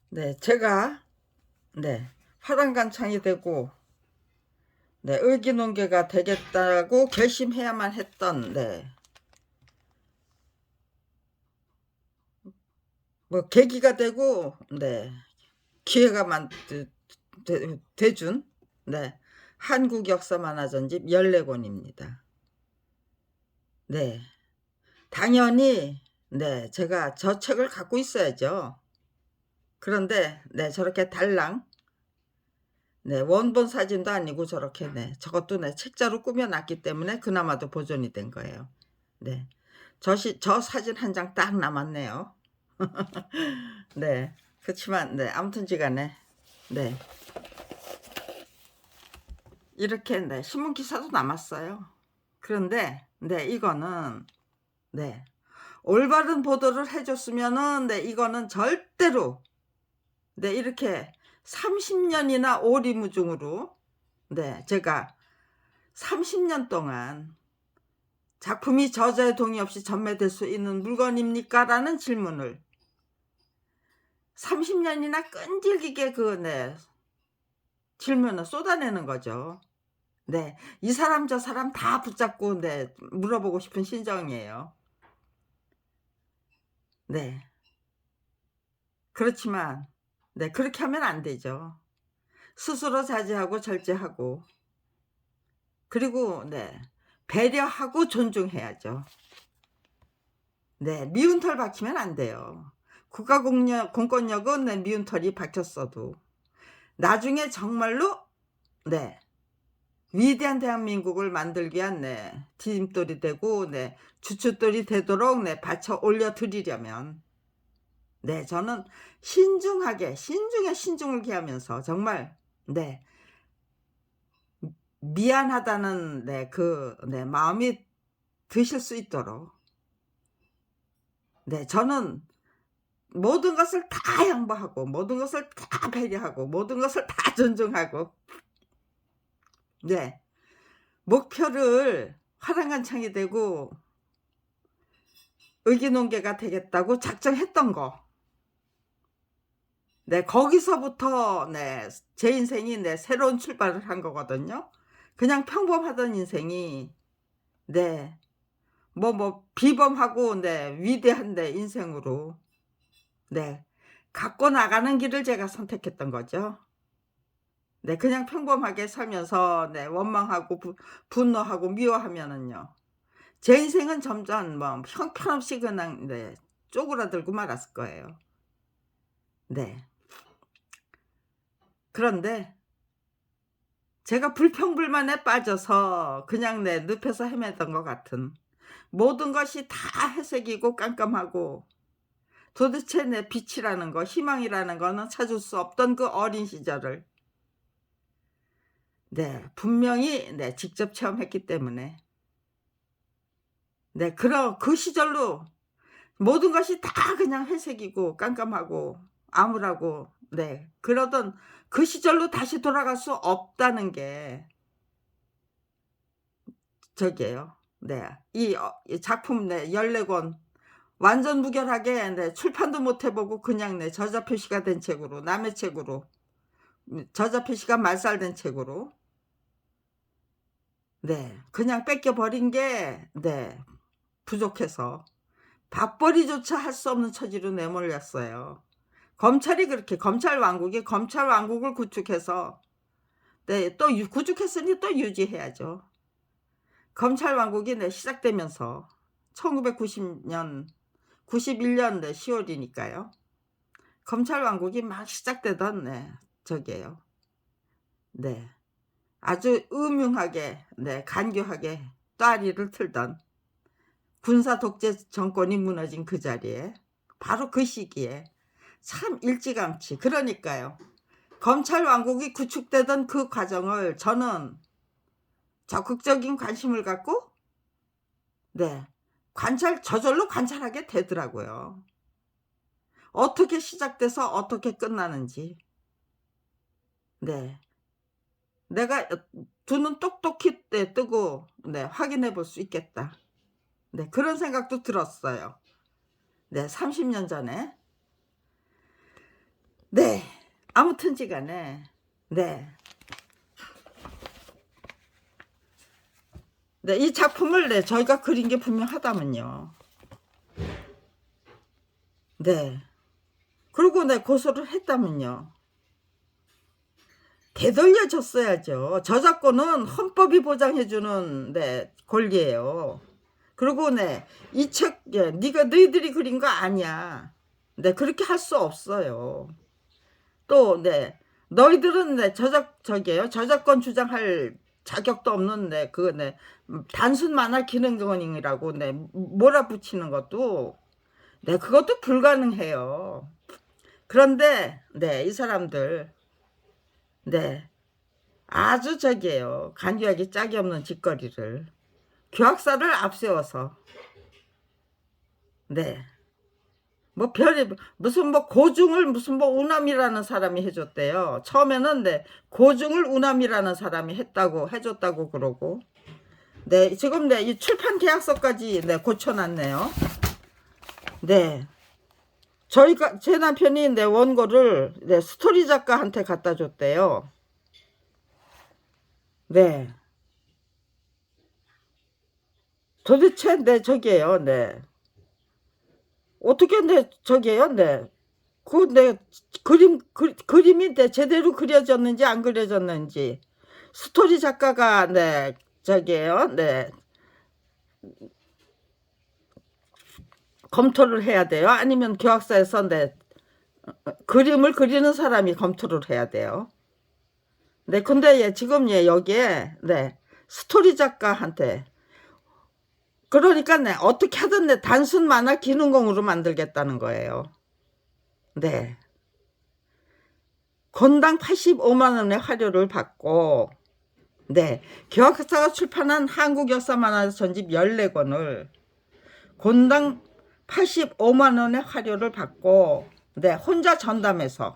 네, 제가 화단간창이 되고 의기농계가 되겠다고 결심해야만 했던 뭐 계기가 되고 기회가 돼준 한국 역사 만화전집 14권입니다. 네, 당연히 제가 저 책을 갖고 있어야죠. 그런데 저렇게 달랑 원본 사진도 아니고 저렇게 저것도 책자로 꾸며놨기 때문에 그나마도 보존이 된 거예요. 저 사진 한 장 딱 남았네요. 그렇지만 아무튼지간에 이렇게 신문 기사도 남았어요. 그런데 이거는 올바른 보도를 해줬으면은 이거는 절대로 이렇게 30년이나 오리무중으로 제가 30년 동안 작품이 저자의 동의 없이 전매될 수 있는 물건입니까? 라는 질문을 30년이나 끈질기게 질문을 쏟아내는 거죠. 이 사람 저 사람 다 붙잡고 물어보고 싶은 심정이에요. 그렇지만 그렇게 하면 안 되죠. 스스로 자제하고 절제하고 그리고 배려하고 존중해야죠. 미운 털 박히면 안 돼요. 공권력은 미운 털이 박혔어도 나중에 정말로 위대한 대한민국을 만들기 위한 디딤돌이 되고 주춧돌이 되도록 받쳐 올려드리려면 저는 신중하게 신중을 기하면서 정말 미안하다는 마음이 드실 수 있도록 저는 모든 것을 다 양보하고 모든 것을 다 배려하고 모든 것을 다 존중하고 목표를 화단간창이 되고 의기농계가 되겠다고 작정했던 거 거기서부터 제 인생이 새로운 출발을 한 거거든요. 그냥 평범하던 인생이 비범하고 위대한 인생으로 갖고 나가는 길을 제가 선택했던 거죠. 그냥 평범하게 살면서 원망하고 분노하고 미워하면은요 제 인생은 점점 형편없이 그냥 쪼그라들고 말았을 거예요. 그런데 제가 불평불만에 빠져서 그냥 늪에서 헤매던 것 같은 모든 것이 다 회색이고 깜깜하고 도대체 내 빛이라는 거 희망이라는 거는 찾을 수 없던 그 어린 시절을 분명히 직접 체험했기 때문에 그 시절로 모든 것이 다 그냥 회색이고 깜깜하고 암울하고 그러던 그 시절로 다시 돌아갈 수 없다는 게 저기예요. 이 작품 14권 완전 무결하게 출판도 못 해 보고 그냥 저자 표시가 된 책으로 남의 책으로 저자 표시가 말살된 책으로 그냥 뺏겨 버린 게 부족해서 밥벌이조차 할 수 없는 처지로 내몰렸어요. 검찰이 그렇게 검찰 왕국을 구축해서 또 구축했으니 또 유지해야죠. 검찰 왕국이 시작되면서 1990년 91년 10월이니까요. 검찰 왕국이 막 시작되던 저기예요. 아주 음흉하게 간교하게 따리를 틀던 군사 독재 정권이 무너진 그 자리에 바로 그 시기에 참 일찌감치 그러니까요. 검찰 왕국이 구축되던 그 과정을 저는 적극적인 관심을 갖고 저절로 관찰하게 되더라고요. 어떻게 시작돼서 어떻게 끝나는지 내가 두 눈 똑똑히 뜨고 확인해 볼 수 있겠다. 그런 생각도 들었어요. 30년 전에. 네. 아무튼지 간에 네. 네, 이 작품을 네, 저희가 그린 게 분명하다면요. 네. 그리고 네, 고소를 했다면요. 되돌려줬어야죠. 저작권은 헌법이 보장해주는 네, 권리예요. 그리고 네, 이 책, 예, 너희들이 그린 거 아니야. 네, 그렇게 할 수 없어요. 또, 네, 너희들은 네, 저작권 주장할 자격도 없는데, 그거 네, 단순 만화 기능권이라고 네, 몰아붙이는 것도, 네, 그것도 불가능해요. 그런데, 네, 이 사람들, 네, 아주 간교하기 짝이 없는 짓거리를, 교학사를 앞세워서, 네, 뭐 별이 무슨 뭐 고중을 무슨 뭐 우남이라는 사람이 해줬대요. 처음에는 네, 고중을 우남이라는 사람이 했다고 해줬다고 그러고 네, 지금 네, 이 출판 계약서까지 네, 고쳐놨네요. 네, 제 남편이 내 원고를 네, 스토리 작가한테 갖다 줬대요. 네, 도대체 네, 네, 어떻게 네, 네, 네, 그림이 네, 제대로 그려졌는지 안 그려졌는지 스토리 작가가 네, 네, 검토를 해야 돼요. 아니면 교학사에서 네, 그림을 그리는 사람이 검토를 해야 돼요. 네, 근데 예, 지금 예, 여기에 네, 스토리 작가한테 그러니까 네, 어떻게 하든 네, 단순 만화 기능공으로 만들겠다는 거예요. 네. 건당 85만 원의 화료를 받고 네, 교학사가 출판한 한국 역사 만화 전집 14권을 건당 85만 원의 화료를 받고 네, 혼자 전담해서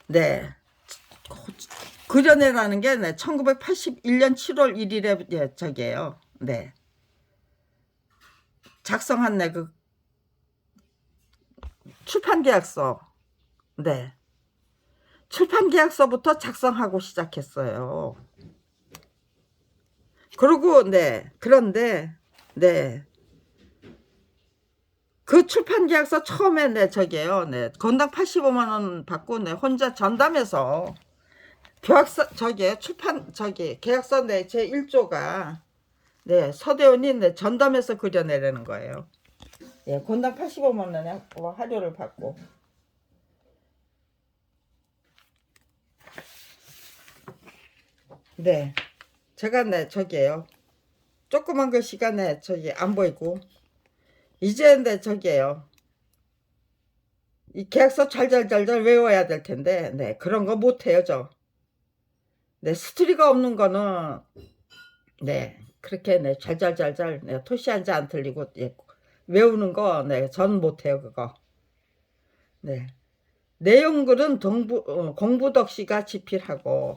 네, 그려내라는 게 네, 1981년 7월 1일에 예, 저기예요. 네. 작성한 네, 그 출판 계약서. 네. 출판 계약서부터 작성하고 시작했어요. 그리고 네. 그런데 네. 그 출판 계약서 처음에 네, 네. 건당 85만 원 받고 네, 혼자 전담해서 교학서 출판 계약서 네, 제 1조가 네, 서대원이 네, 전담해서 그려내라는 거예요. 예, 건당 85만 원의 화료를 받고. 네. 제가 네, 조그만 글씨가 네, 안 보이고. 이제 네, 이 계약서 잘잘 외워야 될 텐데, 네, 그런 거 못해요, 저. 네, 스토리가 없는 거는, 네, 그렇게 네, 잘잘 네, 토시 한자 안 틀리고, 예, 외우는 거, 네, 전 못해요, 그거. 네. 내용글은 공부덕시가 집필하고,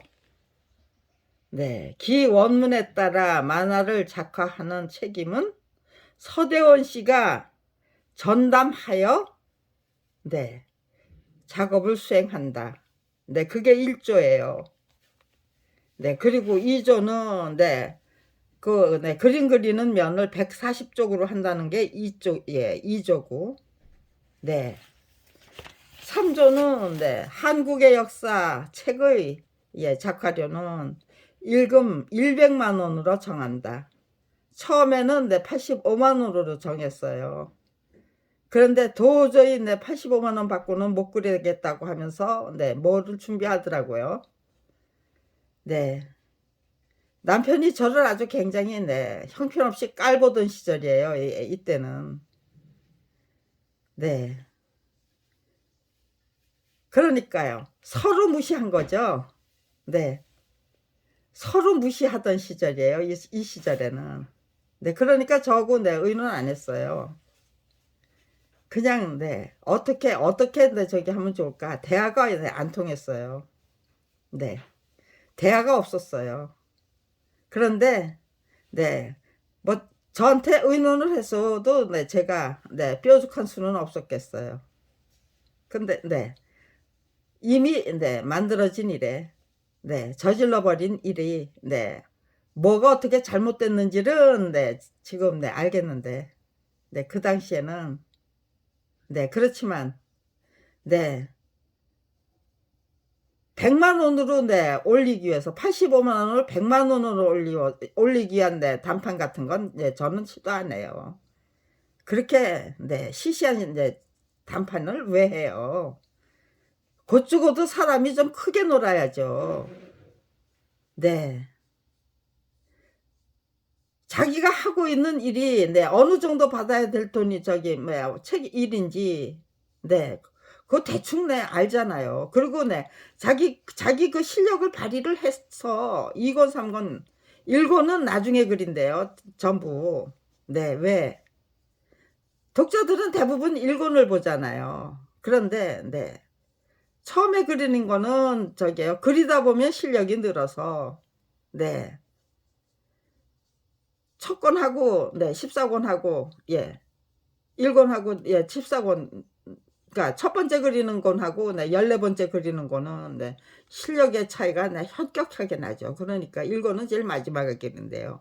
네, 기 원문에 따라 만화를 작화하는 책임은 서대원 씨가 전담하여, 네, 작업을 수행한다. 네, 그게 1조예요. 네, 그리고 2조는, 네, 네, 그림 그리는 면을 140쪽으로 한다는 게 2조, 예, 2조고, 네. 3조는, 네, 한국의 역사 책의, 예, 작화료는 일금 100만 원으로 정한다. 처음에는 네, 85만 원으로 정했어요. 그런데 도저히 네, 85만 원 받고는 못 그리겠다고 하면서 네, 뭐를 준비하더라고요. 네. 남편이 저를 아주 굉장히 네, 형편없이 깔보던 시절이에요. 이때는. 네. 그러니까요. 서로 무시한 거죠. 네. 서로 무시하던 시절이에요. 이 시절에는. 네. 그러니까 저하고 네, 의논 안 했어요. 그냥 네. 어떻게 네, 하면 좋을까? 대화가 네, 안 통했어요. 네. 대화가 없었어요. 그런데 네. 뭐 저한테 의논을 했어도 네, 제가 네, 뾰족한 수는 없었겠어요. 근데 네. 이미 네 만들어진 일에 네 저질러 버린 일이 네 뭐가 어떻게 잘못됐는지는 네 지금 네 알겠는데 네 그 당시에는 네 그렇지만 네 100만 원으로 네 올리기 위해서 85만 원을 100만 원으로 올리기 위한 네 단판 같은 건 네 저는 시도 안 해요. 그렇게 네 시시한 이제 단판을 왜 해요? 곧 죽어도 사람이 좀 크게 놀아야죠. 네. 자기가 하고 있는 일이 네 어느 정도 받아야 될 돈이 저기 뭐야 책 일인지 네 그거 대충 네 알잖아요. 그리고 네 자기 그 실력을 발휘를 해서 2 권 3 권 1 권은 나중에 그린대요 전부. 네 왜? 독자들은 대부분 1 권을 보잖아요. 그런데 네 처음에 그리는 거는 저기요 그리다 보면 실력이 늘어서 네 첫 권 하고 네 14권 하고 예 1권 하고 예 14권 그러니까 첫 번째 그리는 권하고 네 14 번째 그리는 거는 네 실력의 차이가 네 현격하게 나죠. 그러니까 1 권은 제일 마지막에 그리는데요.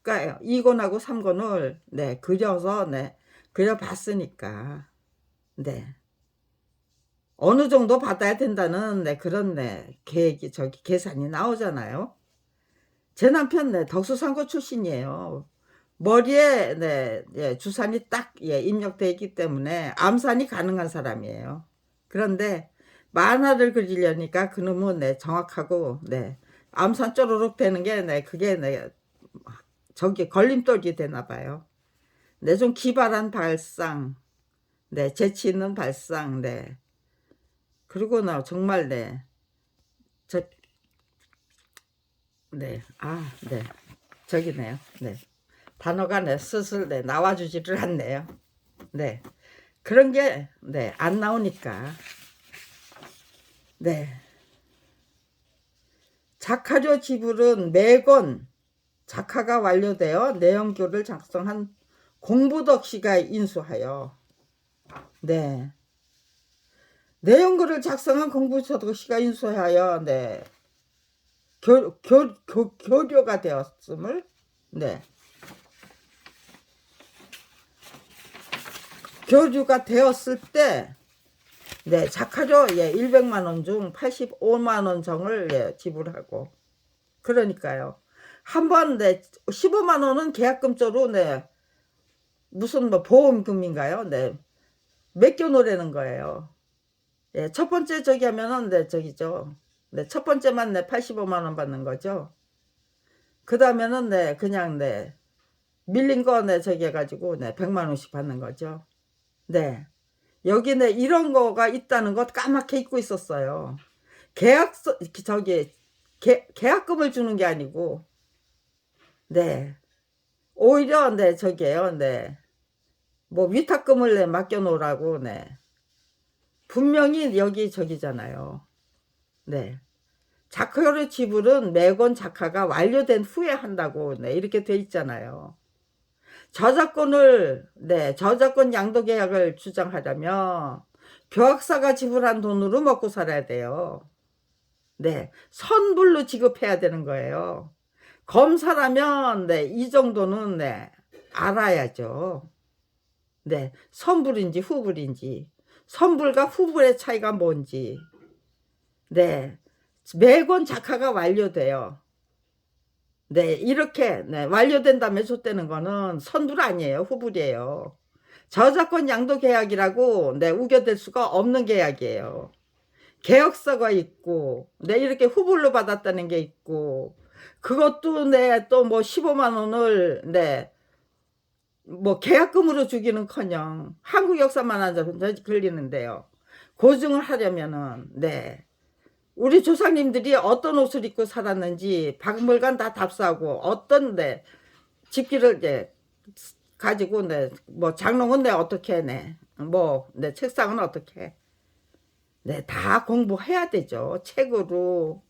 그러니까 2 권하고 3 권을 네 그려서 네 그려 봤으니까 네 어느 정도 받아야 된다는 네 그런 네 계획이 저기 계산이 나오잖아요. 제 남편 네 덕수상고 출신이에요. 머리에 네 예 주산이 딱 예 입력돼 있기 때문에 암산이 가능한 사람이에요. 그런데 만화를 그리려니까 그놈은 네 정확하고 네 암산 쪼르륵 되는 게 네 그게 네 저기 걸림돌이 되나 봐요. 네 좀 기발한 발상 네 재치 있는 발상 네 그리고 나 정말 네 저 네 네 저기네요. 네. 단어가 네 슬슬 네 나와 주지를 않네요. 네. 그런 게 네 안 나오니까 네 작화료 지불은 매권 작화가 완료되어 내용교를 작성한 공부덕 씨가 인수하여 네 내용글을 작성한 공부덕 씨가 인수하여 네 교료가 되었음을 네 교류가 되었을 때 네 작화료 예 100만 원 중 85만 원 정을 예 지불하고 그러니까요. 한 번 네 15만 원은 계약금조로 네 무슨 뭐 보험금인가요? 네. 맡겨 놓으라는 거예요. 예. 첫 번째 저기 하면은 네 저기죠. 네. 첫 번째만 네 85만 원 받는 거죠. 그다음에는 네 그냥 네 밀린 거 네 저기 해 가지고 네 100만 원씩 받는 거죠. 네. 여기 네 이런 거가 있다는 거 까맣게 잊고 있었어요. 계약서 저기 계약금을 주는 게 아니고 네. 오히려 네 저기에요. 네. 뭐 위탁금을 네 맡겨 놓으라고 네. 분명히 여기 저기잖아요. 네. 작화료 지불은 매권 작화가 완료된 후에 한다고 네 이렇게 돼 있잖아요. 저작권을 네 저작권 양도 계약을 주장하려면 교학사가 지불한 돈으로 먹고 살아야 돼요. 네. 선불로 지급해야 되는 거예요. 검사라면 네 이 정도는 네 알아야죠. 네. 선불인지 후불인지. 선불과 후불의 차이가 뭔지. 네. 매권 작화가 완료돼요. 네. 이렇게 네 완료된 다음에 줬다는 거는 선불 아니에요. 후불이에요. 저작권 양도 계약이라고 네 우겨댈 수가 없는 계약이에요. 계약서가 있고 네 이렇게 후불로 받았다는 게 있고 그것도 네 또 뭐 15만 원을 네 뭐 계약금으로 주기는커녕 한국 역사만 하자 걸리는데요. 고증을 하려면은 네 우리 조상님들이 어떤 옷을 입고 살았는지 박물관 다 답사하고 어떤 네 집기를 네 가지고 네 뭐 장롱은 네 어떻게 네 뭐 네 책상은 어떻게 네 다 공부해야 되죠. 책으로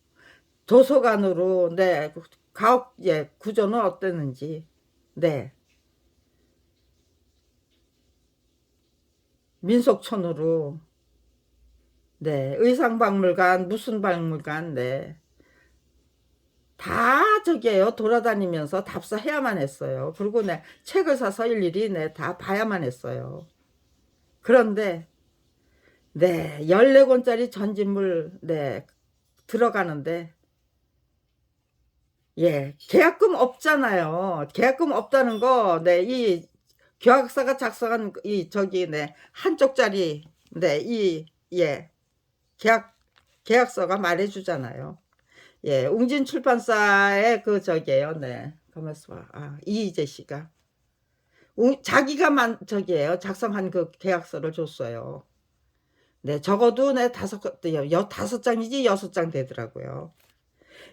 도서관으로 네 가옥 예 구조는 어땠는지 네 민속촌으로 네. 의상박물관 무슨 박물관 네. 다 저기에요. 돌아다니면서 답사해야만 했어요. 그리고 네 책을 사서 일일이 네 다 봐야만 했어요. 그런데 네 14권짜리 전집물 네 들어가는데 예 계약금 없잖아요. 계약금 없다는 거 네 이 교학사가 작성한 이 저기 네 한쪽짜리 네 이 예 계약서가 말해 주잖아요. 예 웅진 출판사의 그 저기에요. 네. 가만있어 봐. 아 이희재 씨가 자기가 저기에요. 작성한 그 계약서를 줬어요. 네 적어도 네 5장이지 6장 되더라고요.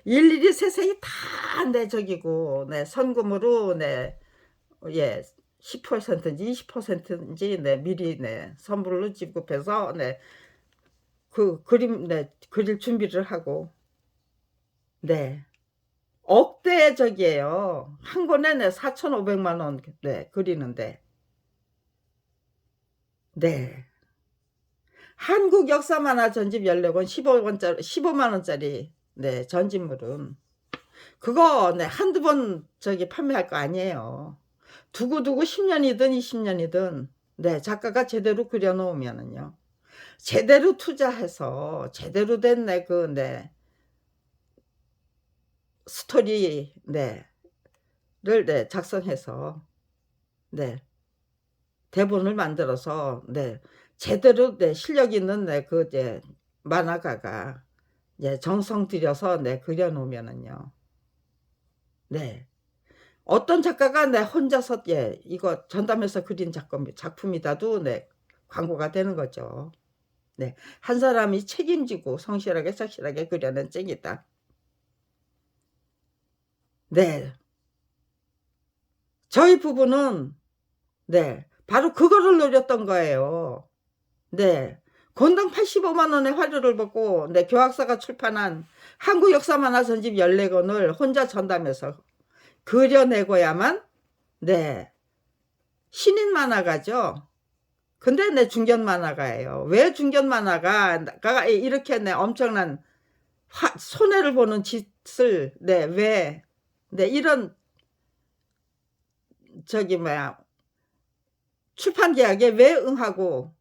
일일이 세세히 다 네 저기고 네 선금으로 네 예 10%인지 20%인지 네 미리 네 선불로 지급해서 네 그 그림 네 그릴 준비를 하고 네 억대 저기에요. 한 권에 네 4,500만 원 네 그리는데 네. 한국 역사 만화 전집 14권 15권짜리 15만 원짜리 네 전집물은 그거 네 한두 번 저기 판매할 거 아니에요. 두고두고 10년이든 20년이든 네 작가가 제대로 그려 놓으면은요. 제대로 투자해서 제대로 된 네 그 네 스토리 를 네 작성해서 네 대본을 만들어서 네 제대로 네 실력 있는 네 그 이제 만화가가 예 정성 들여서 네 그려 놓으면은요. 네. 어떤 작가가 네 혼자서 예 이거 전담해서 그린 작품이다도 네 광고가 되는 거죠. 네. 한 사람이 책임지고 성실하게 착실하게 그려낸 쟁이다. 네. 저희 부부는 네 바로 그거를 노렸던 거예요. 네. 권당 85만 원의 화료를 받고 네 교학사가 출판한 한국 역사 만화 전집 14권을 혼자 전담해서 그려내고야만 네 신인 만화가죠. 근데 네 중견 만화가예요. 왜 중견 만화가가 이렇게 네 엄청난 손해를 보는 짓을 네 왜 네 이런 저기 뭐야 출판 계약에 왜 응하고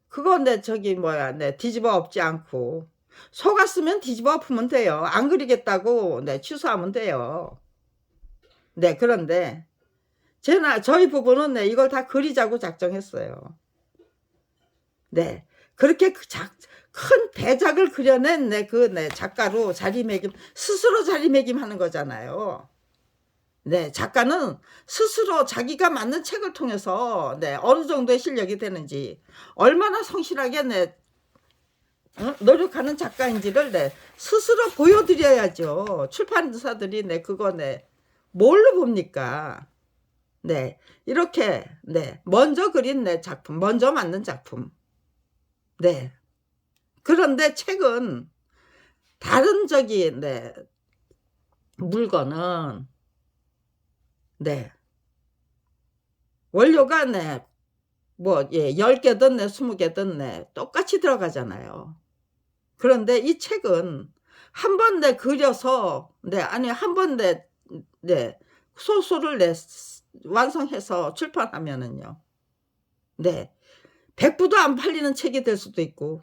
그거 네 저기 뭐야 네 뒤집어 엎지 않고 속았으면 뒤집어 엎으면 돼요. 안 그리겠다고 네 취소하면 돼요. 네 그런데 저희 부부는 네 이걸 다 그리자고 작정했어요. 네. 그렇게 큰 대작을 그려낸 네 작가로 자리매김 스스로 자리매김하는 거잖아요. 네. 작가는 스스로 자기가 만든 책을 통해서 네 어느 정도의 실력이 되는지 얼마나 성실하게 네 노력하는 작가인지를 네 스스로 보여드려야죠. 출판사들이 네 그거 네 뭘로 봅니까? 네. 이렇게 네 먼저 그린 네 작품, 먼저 만든 작품. 네. 그런데 책은 다른 저기 네 물건은 네 원료가 네 뭐 예 10 개든 네 20 개든 네 똑같이 들어가잖아요. 그런데 이 책은 한 번 네 그려서 네 아니 한 번 네 소설을 완성해서 출판하면은요. 네. 100 부도 안 팔리는 책이 될 수도 있고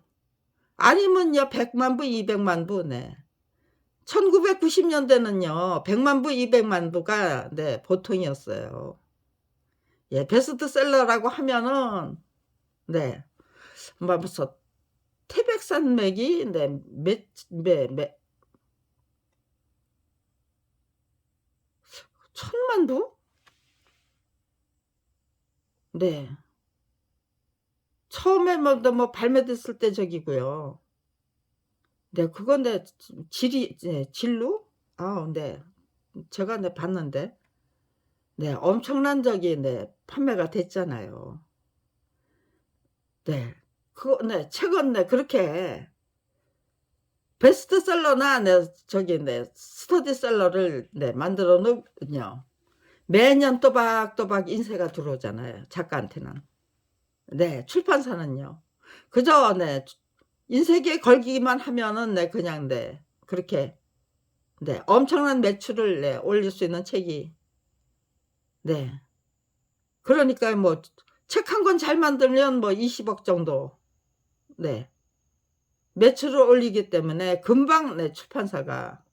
아니면요 100만 부, 200만 부 네. 1990 년대는요. 100만 부, 200만 부가 네 보통이었어요. 예 베스트셀러라고 하면은 네 뭐 무슨 태백산맥이 네 몇 1000만 부? 네. 처음에 뭐 발매됐을 때 저기고요. 네 그건 네 질이 네 진로? 아 네. 제가 네 봤는데 네 엄청난 저기 네 판매가 됐잖아요. 네. 그거 네 책은 네 그렇게 베스트셀러나 네 저기 네 스터디셀러를 네 만들어 놓으면요. 매년 또박또박 인쇄가 들어오잖아요, 작가한테는. 네. 출판사는요. 그저 네 인쇄기에 걸기만 하면은 네 그냥 네 그렇게 네 엄청난 매출을 네 올릴 수 있는 책이 네 그러니까요 뭐 책 한 권 잘 만들면 뭐 20억 정도 네 매출을 올리기 때문에 금방 네 출판사가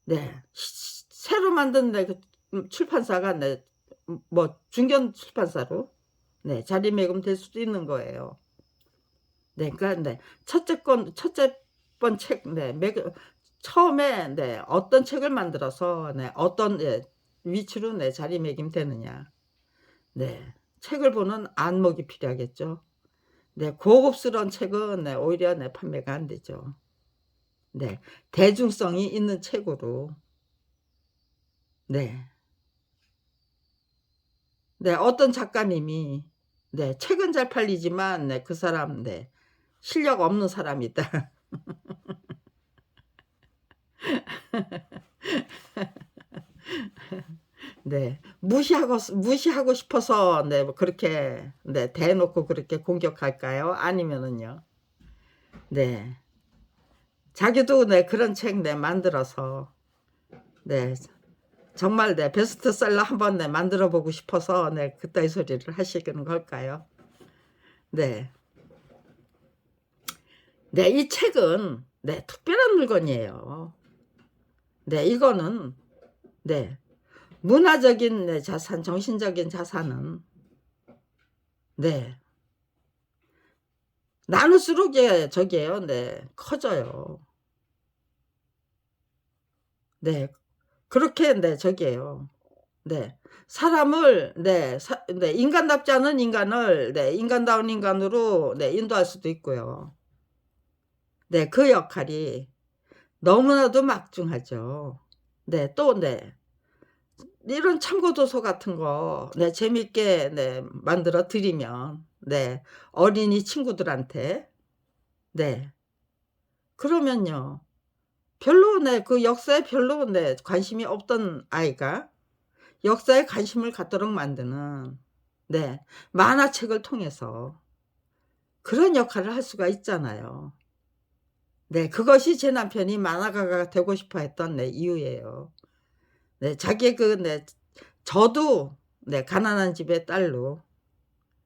네 새로 만든 네 그 출판사가 네 뭐 중견 출판사로 네 자리매김될 수도 있는 거예요. 네 그러니까 네 첫째 번 책 네 매그 처음에 네 어떤 책을 만들어서 네 어떤 예 위치로 네 자리매김되느냐. 네. 책을 보는 안목이 필요하겠죠. 네 고급스러운 책은 네 오히려 네 판매가 안 되죠. 네. 대중성이 있는 책으로 네. 네 어떤 작가님이 네 책은 잘 팔리지만 네 그 사람 네 실력 없는 사람이다. 네. 무시하고 싶어서 네 뭐 그렇게 네 대놓고 그렇게 공격할까요? 아니면은요. 네. 자기도 네 그런 책 네 만들어서 네 정말 네 베스트셀러 한번 네 만들어 보고 싶어서 네 그따위 소리를 하시는 걸까요? 네. 네 이 책은 네 특별한 물건이에요. 네 이거는 네 문화적인 네 자산, 정신적인 자산은 네 나눌수록 예 저기에요. 네 커져요. 네. 그렇게 네 저기에요. 네. 사람을 네 인간답지 않은 인간을 네 인간다운 인간으로 네 인도할 수도 있고요. 네 그 역할이 너무나도 막중하죠. 네 또 네 이런 참고 도서 같은 거 네 재밌게 네 만들어 드리면 네 어린이 친구들한테 네 그러면요. 별로 네 그 역사에 별로 네 관심이 없던 아이가 역사에 관심을 갖도록 만드는 네 만화책을 통해서 그런 역할을 할 수가 있잖아요. 네 그것이 제 남편이 만화가가 되고 싶어 했던 네 이유예요. 네 자기의 그 네 저도 네 가난한 집의 딸로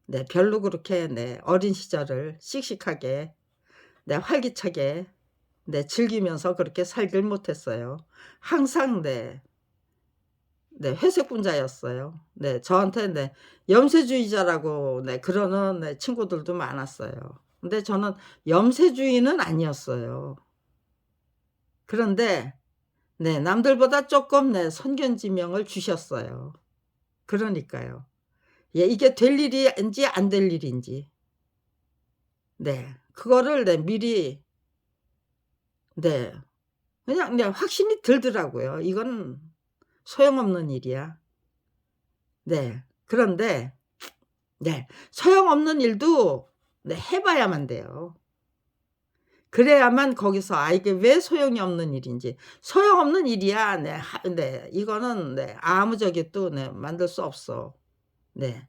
네 별로 그렇게 네 어린 시절을 씩씩하게 네 활기차게 네 즐기면서 그렇게 살질 못했어요. 항상 네 회색 분자였어요. 네 저한테 네 염세주의자라고 네 그러는 네 친구들도 많았어요. 근데 저는 염세주의는 아니었어요. 그런데 네 남들보다 쪼끔 네 선견지명을 주셨어요. 그러니까요. 예 이게 될 일인지 안 될 일인지 네 그거를 네 미리 네 그냥 네 확신이 들더라고요. '이건 소용없는 일이야.' 네. 그런데 네 소용없는 일도 네 해 봐야만 돼요. 그래야만 거기서 '아 이게 왜 소용이 없는 일인지.' 소용없는 일이야 네 이거는 네 아무저기 또 네 만들 수 없어. 네.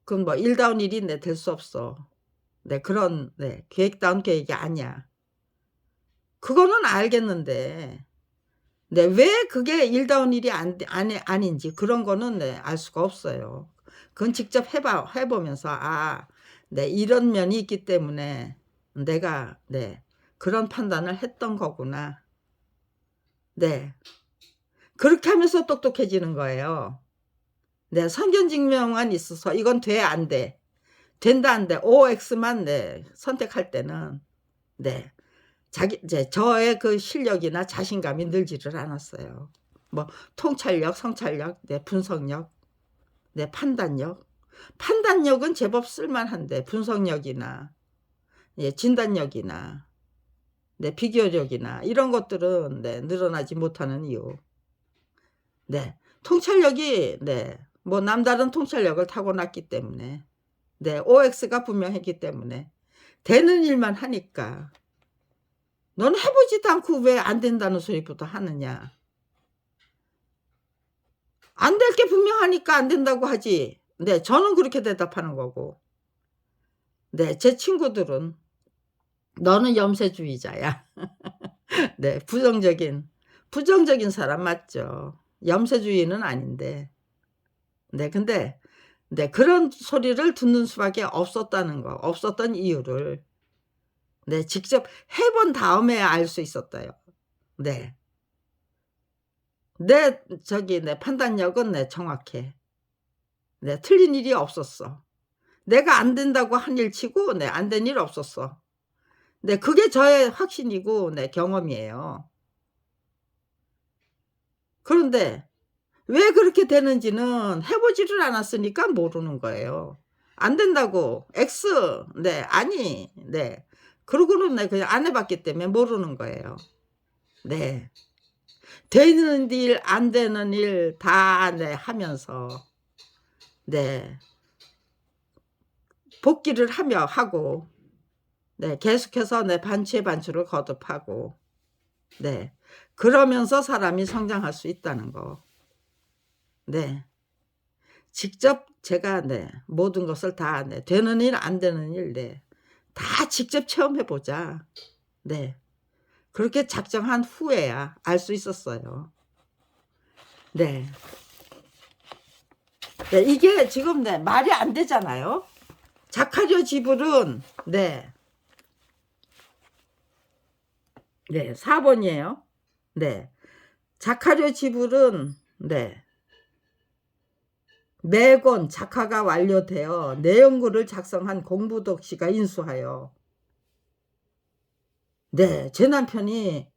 그건 뭐 일다운 일이 네 될 수 없어. 네 그런 네 계획다운 계획이 아니야. 그거는 알겠는데 네 왜 그게 일다운 일이 아닌지 그런 거는 네 알 수가 없어요. 그건 직접 해 보면서 '아 네 이런 면이 있기 때문에 내가 네 그런 판단을 했던 거구나.' 네. 그렇게 하면서 똑똑해지는 거예요. 네 선견직명만 있어서 이건 돼 안 돼. 된다 안 돼. OX만 네 선택할 때는 네 자기 이제 저의 그 실력이나 자신감이 늘지를 않았어요. 뭐 통찰력, 성찰력, 네 분석력, 네 판단력. 판단력은 제법 쓸만한데 분석력이나 예 진단력이나 네 비교력이나 이런 것들은 네 늘어나지 못하는 이유. 네. 통찰력이 네 뭐 남다른 통찰력을 타고났기 때문에 네 OX가 분명했기 때문에 되는 일만 하니까. "너는 해 보지도 않고 왜 안 된다는 소리부터 하느냐." 안 될 게 분명하니까 안 된다고 하지. 네 저는 그렇게 대답하는 거고. 네. 제 친구들은 "너는 염세주의자야." 네. 부정적인 사람 맞죠. 염세주의는 아닌데. 네. 근데 네 그런 소리를 듣는 수밖에 없었다는 거. 없었던 이유를 네 직접 해본 다음에 알 수 있었대요. 네. 내 판단력은 정확해. 네. 틀린 일이 없었어. 내가 안 된다고 한 일 치고 안 된 일 없었어. 네. 그게 저의 확신이고 경험이에요. 그런데 왜 그렇게 되는지는 해 보지를 않았으니까 모르는 거예요. 안 된다고 X 아니 그러고는 그냥 안 해 봤기 때문에 모르는 거예요. 네. 되는 일 안 되는 일 다 하면서 네 복기를 하고 계속해서 반추의 반추를 거듭하고 네 그러면서 사람이 성장할 수 있다는 거. 네. 직접 제가 모든 것을 다 되는 일 안 되는 일 다 직접 체험해 보자. 네. 그렇게 작정한 후에야 알 수 있었어요. 네. 네 이게 지금 말이 안 되잖아요. 자카리오 지불은 4 번이에요. 네. 자카리오 지불은 매권 작화가 완료되어 내용글을 작성한 공부덕 씨가 인수하여 제 남편이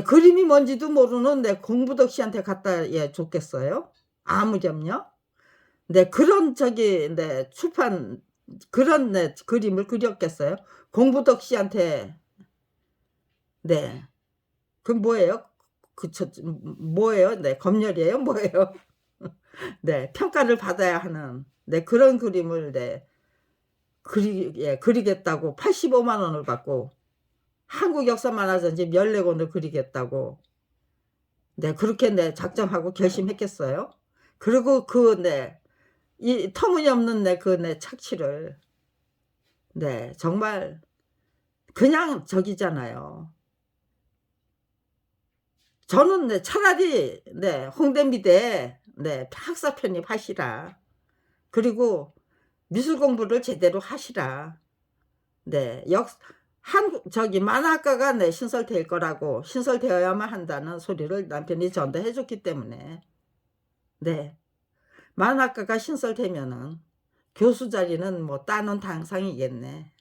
그림이 뭔지도 모르는 공부덕 씨한테 갖다 줬겠어요? 아무렴요? 그런 출판 그런 그림을 그렸겠어요? 공부덕 씨한테 네. 그 뭐예요? 뭐예요? 검열이에요? 뭐예요? 평가를 받아야 하는 그런 그림을 그리겠다고 85만 원을 받고 한국 역사 만화전집 14 권을 그리겠다고 그렇게 작정하고 결심했겠어요? 그리고 이 터무니없는 착취를 정말 그냥 저기잖아요. 저는 차라리 홍대미대 학사 편입하시라. 그리고 미술 공부를 제대로 하시라. 역 한국 만화학과가 신설될 거라고 신설되어야만 한다는 소리를 남편이 전달해 줬기 때문에 만화학과가 신설되면은 교수 자리는 뭐 따는 당상이겠네.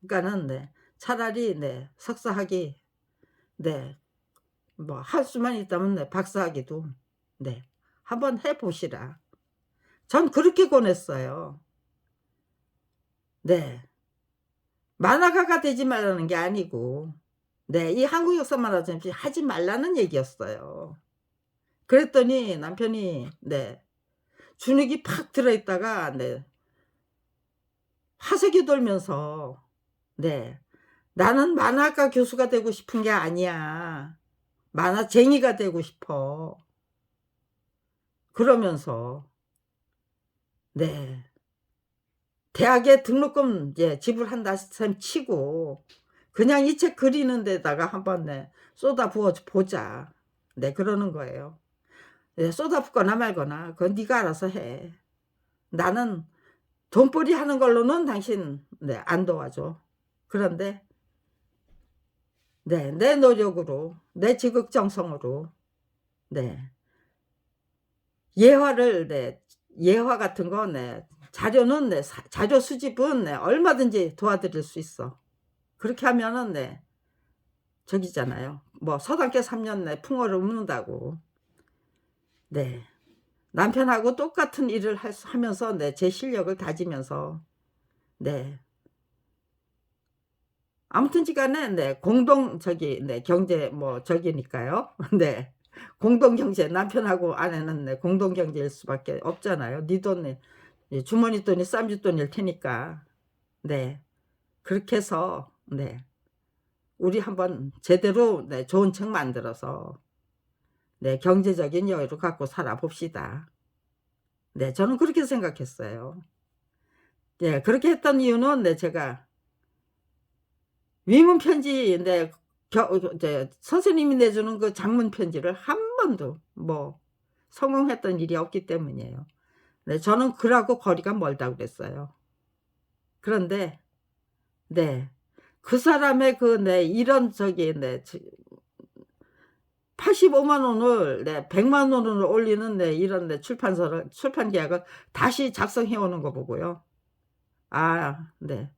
그러니까는 차라리 석사학위 뭐 할 수만 있다면 박사학위도 한번 해 보시라. 전 그렇게 권했어요. 네. 만화가가 되지 말라는 게 아니고 이 한국 역사 만화전시 하지 말라는 얘기였어요. 그랬더니 남편이 주눅이 팍 들어 있다가 화색이 돌면서 "나는 만화가 교수가 되고 싶은 게 아니야. 만화쟁이가 되고 싶어." 그러면서 네. 대학에 등록금 지불한다 셈 치고 그냥 이 책 그리는 데다가 한번 쏟아 부어 보자. 그러는 거예요. 쏟아 붓거나 말거나 그건 네가 알아서 해. 나는 돈벌이 하는 걸로는 당신 안 도와줘. 그런데 내 노력으로 내 지극정성으로 네 예화를 예화 같은 거 자료는 자료 수집은 얼마든지 도와드릴 수 있어. 그렇게 하면은 저기잖아요. 뭐 서당계 3년 풍어를 उप는다고. 네. 남편하고 똑같은 일을 하면서 제 실력을 다지면서 네. 아무튼지 간에 공동 경제 뭐 저기니까요. 네. 공동 경제 남편하고 아내는 공동 경제일 수밖에 없잖아요. 네 돈 주머니 돈이 쌈짓돈일 테니까. 네. 그렇게 해서 우리 한번 제대로 좋은 책 만들어서 경제적인 여유를 갖고 살아 봅시다. 저는 그렇게 생각했어요. 예, 그렇게 했던 이유는 네, 제가 위문 편지 네, 이제 선생님이 내주는 그 장문 편지를 한 번도 뭐 성공했던 일이 없기 때문이에요. 네, 저는 글하고 거리가 멀다고 그랬어요. 그런데 네, 그 사람의 그 네, 이런 저기 네, 85만 원을 네, 100만 원을 올리는 네, 이런 네, 출판 계약을 다시 작성해 오는 거 보고요. 아, 네.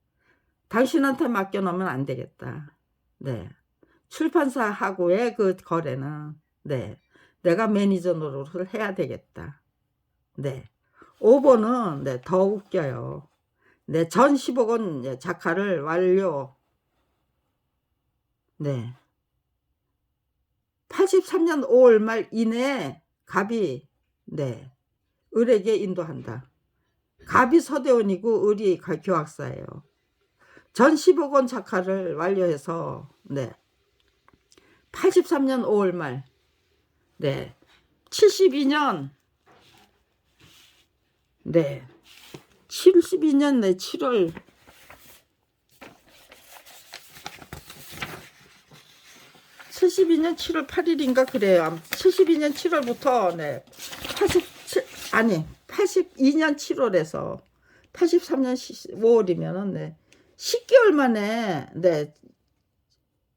당신한테 맡겨 놓으면 안 되겠다. 네. 출판사하고의 그 거래는 네. 내가 매니저 노릇을 해야 되겠다. 네. 5번은 네, 더 웃겨요. 네, 전 15권 작화를 완료. 네. 83년 5월 말 이내에 갑이 네, 을에게 인도한다. 갑이 서대원이고 을이 교학사예요. 전 15권 작화를 완료해서 네. 83년 5월 말 네. 72년 네. 72년 네 7월 72년 7월 8일인가 그래요. 72년 7월부터 네. 87 아니 82년 7월에서 83년 5월이면은 네. 10개월 만에 네.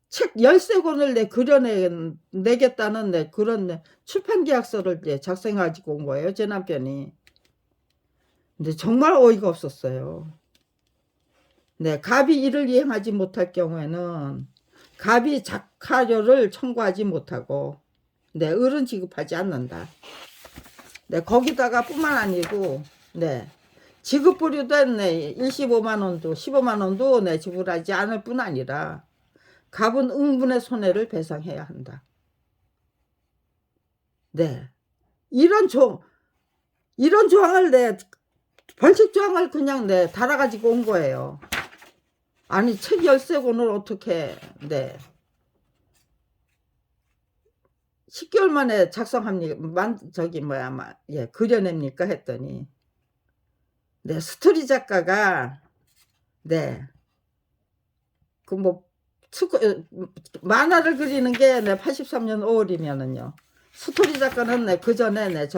책 13권을 내 그려내겠다는 네, 그런 네, 출판 계약서를 네, 작성해 가지고 온 거예요. 제 남편이. 근데 정말 어이가 없었어요. 네, 갑이 이를 이행하지 못할 경우에는 갑이 작화료를 청구하지 못하고 네, 을은 지급하지 않는다. 네, 거기다가 뿐만 아니고 네, 지급 보류된 네, 15만 원도 15만 원도 네, 지불하지 않을 뿐 아니라 갑은 응분의 손해를 배상해야 한다. 네. 이런 조항을 벌칙 조항을 그냥 달아가지고 온 거예요. 아니, 책 13권을 어떻게, 10개월 만에 작성합니까? 그려냅니까? 했더니, 스토리 작가가, 만화를 그리는 게 83년 5월이면은요. 스토리 작가는 그 전에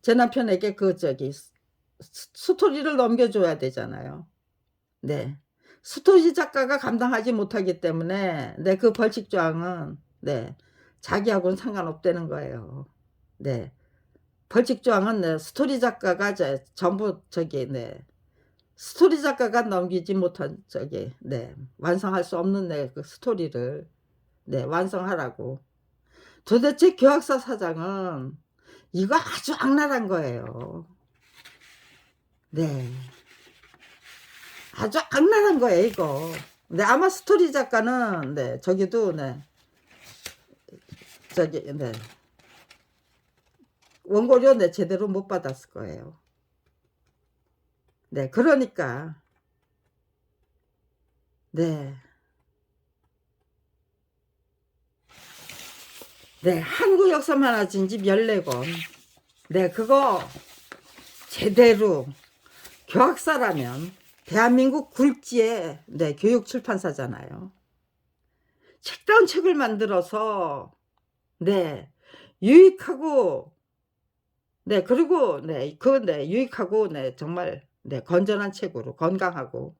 제 남편에게 스토리를 넘겨줘야 되잖아요. 네. 스토리 작가가 감당하지 못하기 때문에 그 벌칙 조항은 자기하고는 상관없다는 거예요. 네. 벌칙 조항은 스토리 작가가 전부 스토리 작가가 넘기지 못한 완성할 수 없는 그 스토리를 완성하라고. 도대체 교학사 사장은 이거 아주 악랄한 거예요. 네. 아주 악랄한 거예요, 이거. 아마 스토리 작가는 저기도 원고료 제대로 못 받았을 거예요. 그러니까 한국 역사 만화진집 14권. 그거 제대로 교학사라면 대한민국 굴지의 교육 출판사잖아요. 책다운 책을 만들어서 유익하고 그리고 유익하고 정말 건전한 책으로 건강하고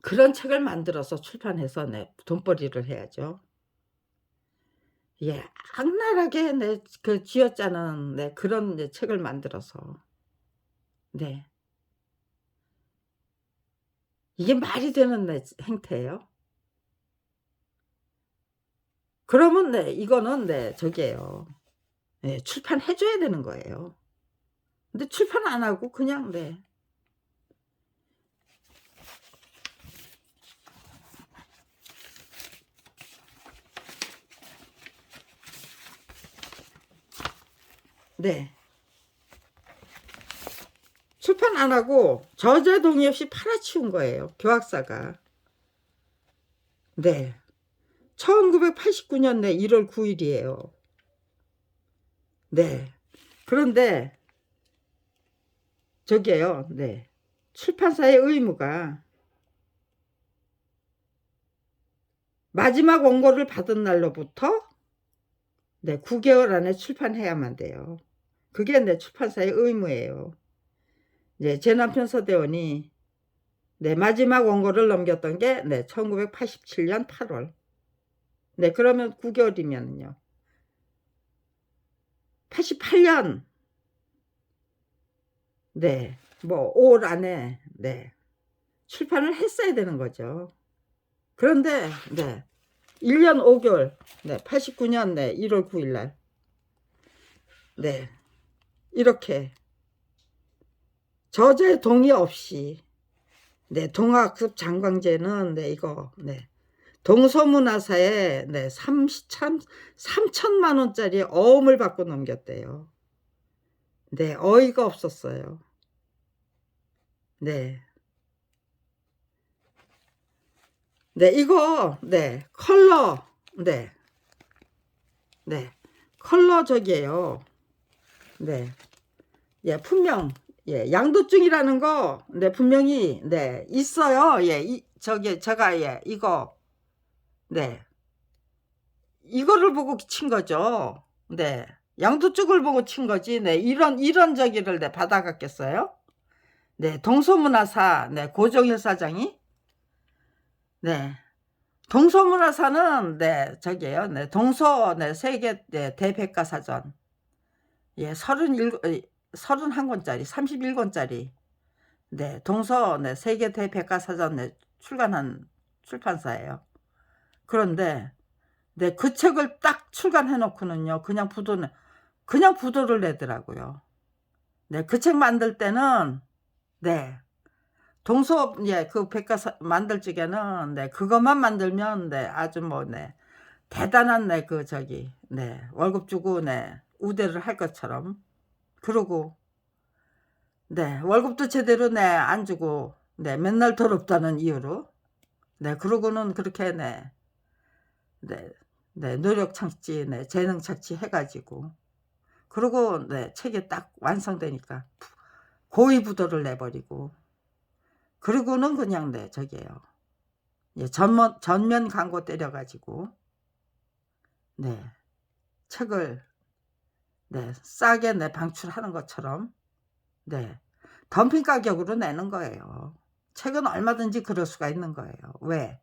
그런 책을 만들어서 출판해서 돈벌이를 해야죠. 예, 악랄하게 그 쥐어짜는 그런 책을 만들어서 이게 말이 되는 행태예요. 그러면 이거는 저기예요. 출판해 줘야 되는 거예요. 근데 출판 안 하고 그냥 출판 안 하고 저자 동의 없이 팔아치운 거예요. 교학사가. 1989년 1월 9일이에요. 그런데 저게요. 네. 출판사의 의무가 마지막 원고를 받은 날로부터 네, 9개월 안에 출판해야만 돼요. 그게 내 출판사의 의무예요. 네, 제 남편 서대원이 네, 마지막 원고를 넘겼던 게 네, 1987년 8월. 네, 그러면 9개월이면요. 88년 네, 뭐 5월 안에 네, 출판을 했어야 되는 거죠. 그런데 네, 1년 5개월 네, 89년 네, 1월 9일 날 네, 이렇게 저자의 동의 없이 네, 동학습 장광제는 네, 이거 네, 동서문화사에 네, 3천만 원짜리 어음을 받고 넘겼대요. 네, 어이가 없었어요. 네. 네, 이거 네, 컬러 네. 네. 컬러 저기에요. 네. 예, 분명 예, 양도증이라는 거 네, 분명히 네, 있어요. 예, 저기 제가 예, 이거 네. 이거를 보고 친 거죠. 네. 양도증을 보고 친 거지. 네. 이런 저기를 네, 받아갔겠어요? 네. 동서문화사 네, 고정일 사장이 네. 동서문화사는 네, 저기예요. 네. 동서 네, 세계 네, 대백과사전. 예, 31권짜리, 31권짜리. 네. 동서 네, 세계 대백과사전 네, 출간한 출판사예요. 그런데 네, 그 책을 딱 출간해 놓고는요. 그냥 부도를 내더라고요. 네, 그 책 만들 때는 네. 동서 예, 그 백과사 만들 적에는 네, 그것만 만들면 네, 아주 뭐 네. 대단한 네, 그 저기 네, 월급 주고 네, 우대를 할 것처럼 그러고 네, 월급도 제대로 네, 안 주고 네, 맨날 더럽다는 이유로 네, 그러고는 그렇게 네. 네. 네, 노력 착취, 네, 재능 착취 해가지고 그리고 네, 책이 딱 완성되니까 고의부도를 내버리고 그리고는 그냥 네, 저기에요. 예, 전면 광고 때려가지고 네, 책을 네, 싸게 네, 방출하는 것처럼 네, 덤핑 가격으로 내는 거예요. 책은 얼마든지 그럴 수가 있는 거예요. 왜?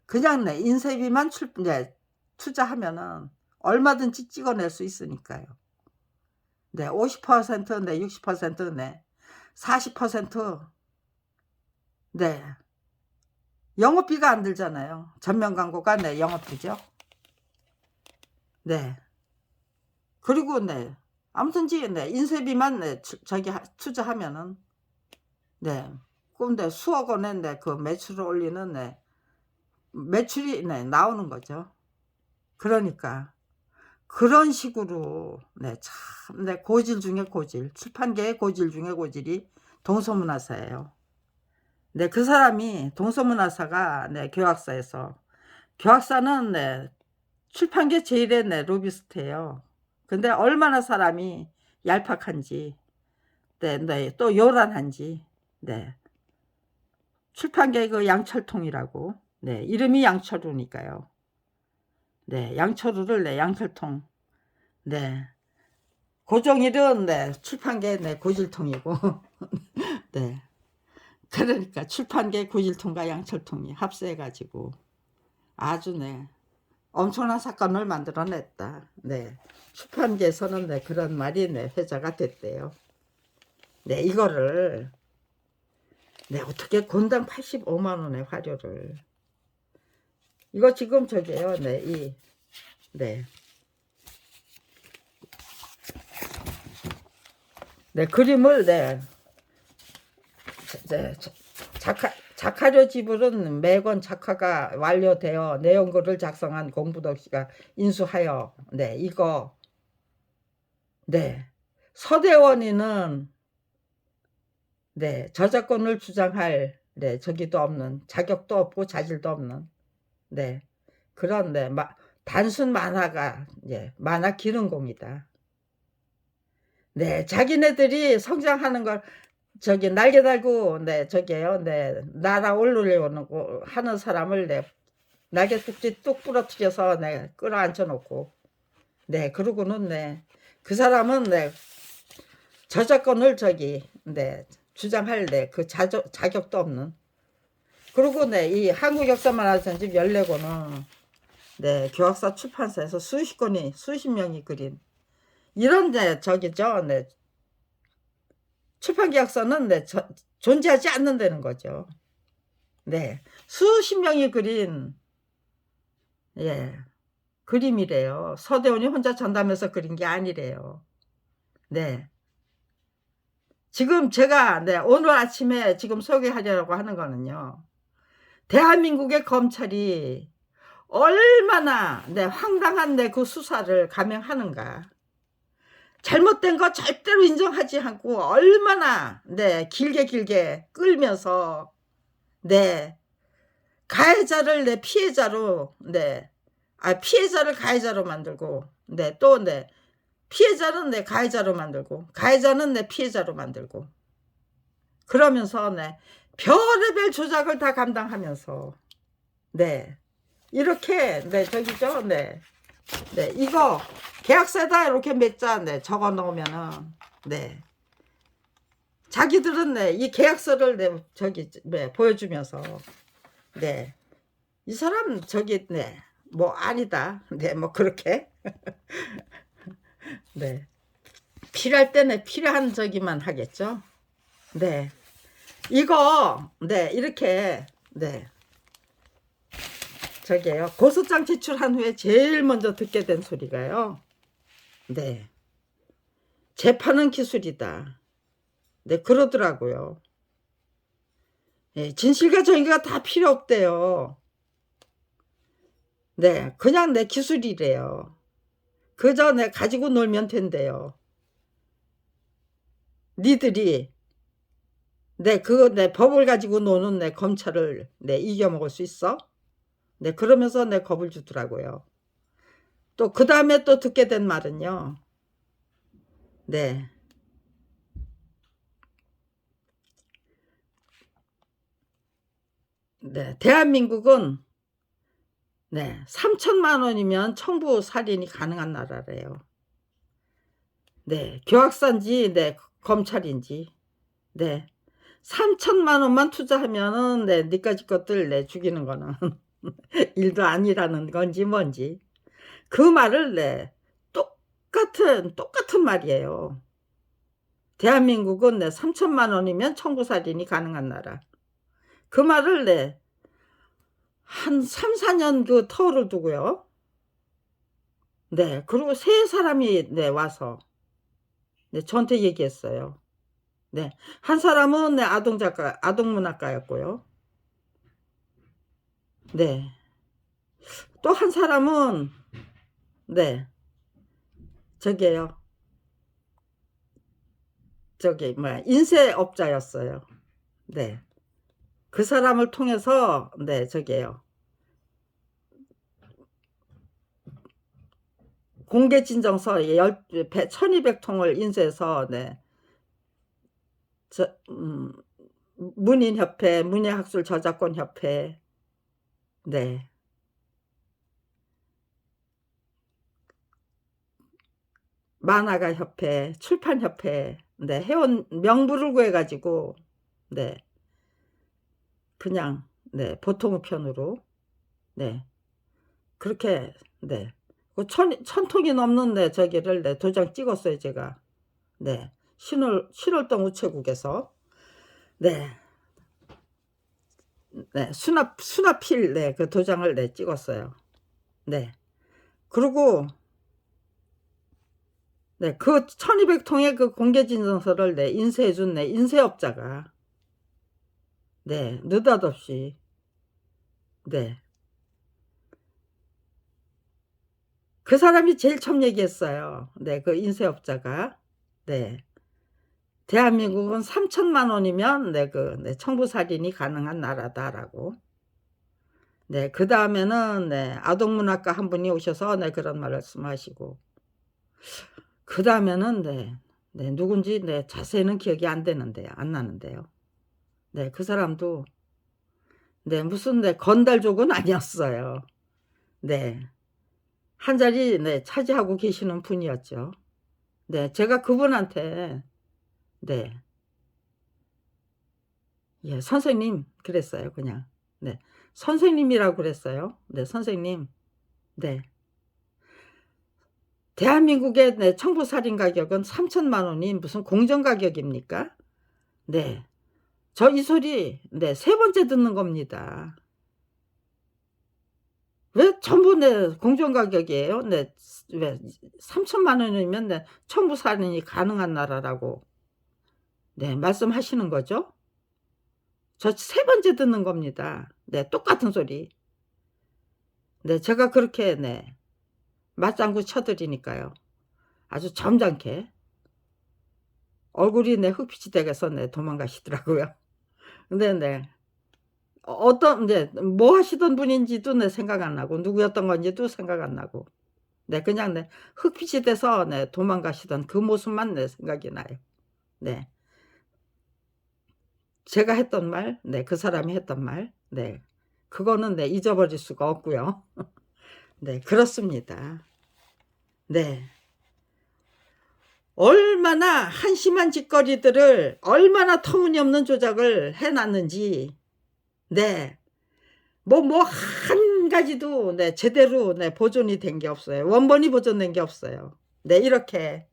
그냥 네, 인쇄비만 네, 투자하면은 얼마든지 찍어낼 수 있으니까요. 네, 50% 네, 60% 네, 40% 네, 영업비가 안 들잖아요. 전면 광고가 네, 영업비죠. 네. 그리고 네, 아무튼지 네, 인쇄비만 네, 저기 투자하면은 네, 근데 수억 원의 네, 그 매출을 올리는 네, 매출이 네, 나오는 거죠. 그러니까 그런 식으로 네, 참 네, 고질 중에 고질, 출판계의 고질 중에 고질이 동서문화사예요. 네, 그 사람이 동서문화사가 네, 교학사는 네, 출판계 제일의 네, 로비스트예요. 근데 얼마나 사람이 얄팍한지, 네, 네, 또 요란한지, 네. 출판계 그 양철통이라고, 네, 이름이 양철우니까요. 네, 양철우를 네, 양철통, 네. 고정일은 네, 출판계 네, 고질통이고, 네. 그러니까 출판계 고질통과 양철통이 합세해가지고 아주 네, 엄청난 사건을 만들어냈다. 네. 출판계에서는 네, 그런 말이 네, 회자가 됐대요. 네, 이거를 네, 어떻게 권당 85만 원의 화료를 이거 지금 저기요. 네, 네. 네, 그림을 네. 작화료 지불은 매권 작화가 완료되어 내용글을 작성한 공부덕씨가 인수하여 네, 이거 네. 서대원이는 네, 저작권을 주장할 네, 저기도 없는 자격도 없고 자질도 없는 네, 그런 네, 단순 만화가 예, 만화 기능공이다. 네, 자기네들이 성장하는 걸 저기 날개 달고 네 저기요 네 날아오르려고 하는 사람을 네 날개 뚝지 뚝 부러뜨려서 네 끌어앉혀 놓고 네 그러고는 네 그 사람은 네 저작권을 저기 네 주장할 네 그 자격도 없는. 그리고 네 이 한국 역사만 전집 14권은 네 교학사 출판사에서 수십 명이 그린 이런 네 저기죠. 네 출판 계약서는 네 존재하지 않는다는 거죠. 네 수십 명이 그린 예 그림이래요. 서대원이 혼자 전담해서 그린 게 아니래요. 네. 지금 제가 네 오늘 아침에 지금 소개하려고 하는 거는요. 대한민국의 검찰이 얼마나 네 황당한 네 그 수사를 감행하는가. 잘못된 거 절대로 인정하지 않고 얼마나 네 길게 끌면서 네 가해자를 내 피해자로 네 피해자를 가해자로 만들고 네 또 네 피해자는 내 가해자로 만들고 가해자는 내 피해자로 만들고 그러면서 네 별의별 조작을 다 감당하면서 네 이렇게 네 저기죠 네 이거 계약서에다 이렇게 몇 자 네 적어 놓으면은 네 자기들은 네 이 계약서를 네 저기 네 보여주면서 네 이 사람 저기 네 뭐 아니다 네 뭐 그렇게 네 필요할 때는 필요한 저기만 하겠죠. 네 이거 네 이렇게 네 저기요 고소장 제출한 후에 제일 먼저 듣게 된 소리가요. 네 재판은 기술이다. 네 그러더라고요. 예, 진실과 정의가 다 필요 없대요. 네 그냥 내 기술이래요. 그저 내 가지고 놀면 된대요. 니들이 내 법을 가지고 노는 내 검찰을 이겨먹을 수 있어? 네 그러면서 겁을 주더라고요. 또 그다음에 또 듣게 된 말은요. 네. 네. 대한민국은 3천만 원이면 청부 살인이 가능한 나라래요. 네. 교학사인지 검찰인지 3천만 원만 투자하면은 니까지 것들 죽이는 거는 일도 아니라는 건지 뭔지. 그 말을 똑같은 말이에요. 대한민국은 3천만 원이면 청부살인이 가능한 나라. 그 말을 한 3-4년 그 터를 두고요. 그리고 3 사람이 와서 저한테 얘기했어요. 한 사람은 아동문학가였고요. 또 한 사람은 저기요. 저기 뭐야 인쇄업자였어요. 그 사람을 통해서 저기요. 공개진정서 1200통을 인쇄해서 문인협회, 문예학술저작권협회 만화가협회, 출판협회 회원 명부를 구해 가지고 그냥 보통의 편으로 그렇게 그 1000통이 넘는 저기를 도장 찍었어요 제가. 신월동 우체국에서 수납필 그 도장을 찍었어요. 그리고 그 1200통의 그 공개진정서를 인쇄해 준 인쇄업자가 느닷없이 그 사람이 제일 처음 얘기했어요. 그 인쇄업자가 대한민국은 3천만 원이면 청부살인이 가능한 나라다라고. 그다음에는 아동문학가 한 분이 오셔서 그런 말씀하시고 그다음에는 네, 누군지 네, 자세히는 기억이 안 되는데요. 안 나는데요. 네, 그 사람도 네, 무슨 네, 건달족은 아니었어요. 네. 한 자리 네, 차지하고 계시는 분이었죠. 네, 제가 그분한테 네. 예, 선생님 그랬어요, 그냥. 네. 선생님이라고 그랬어요. 네, 선생님. 네. 대한민국의 네, 청부 살인 가격은 3천만 원이 무슨 공정 가격입니까? 네. 저 이 소리 네, 세 번째 듣는 겁니다. 왜 전부 네, 공정 가격이에요? 네. 왜 3천만 원이면 네, 청부 살인이 가능한 나라라고 네, 말씀하시는 거죠? 저 세 번째 듣는 겁니다. 네, 똑같은 소리. 네, 제가 그렇게 네, 맞장구 쳐 드리니까요. 아주 점잖게 얼굴이 네, 흑빛이 되게서 네, 도망가시더라고요. 근데 네, 어떤 인제 뭐 하시던 분인지도 네, 생각 안 나고 누구였던 건지도 생각 안 나고 네, 그냥 네, 흑빛이 돼서 네, 도망가시던 그 모습만 네, 생각이 나요. 네. 제가 했던 말, 네, 그 사람이 했던 말, 네, 그거는 네, 잊어버릴 수가 없고요. 네, 그렇습니다. 네. 얼마나 한심한 짓거리들을 얼마나 터무니없는 조작을 해 놨는지 네. 한 가지도 네, 제대로 네, 보존이 된 게 없어요. 원본이 보존된 게 없어요. 네, 이렇게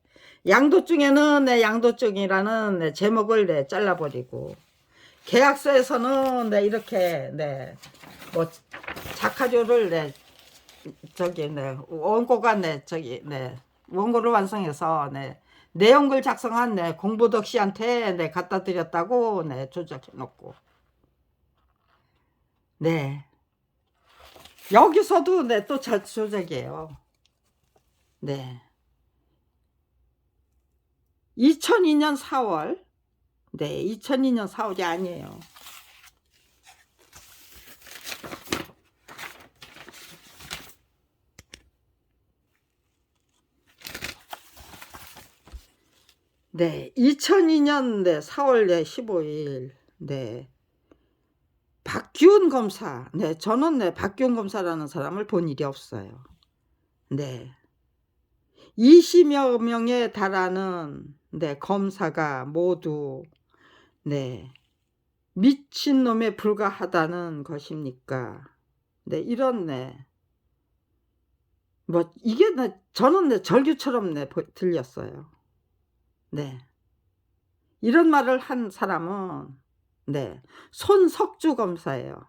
양도증에는 네, 양도증이라는 네, 제목을 네, 잘라 버리고 계약서에서는 네, 이렇게 네, 뭐 자카료를 네, 저기 네, 원고가 네, 저기 네, 원고를 완성해서 네, 내용글 작성한 네, 공보덕 씨한테 네, 갖다 드렸다고 네, 조작해 놓고 네. 여기서도 네, 또 조작이에요. 네. 2002년 4월. 네, 2002년 4월이 아니에요. 네, 2002년 네, 4월 네, 15일. 네. 박기훈 검사. 네, 저는 네, 박기훈 검사라는 사람을 본 일이 없어요. 네. 20여 명에 달하는 네, 검사가 모두 네, 미친놈에 불과하다는 것입니까? 네, 이런 네. 뭐 이게 네, 저는 네, 절규처럼 네, 들렸어요. 네. 이런 말을 한 사람은 네, 손석주 검사예요.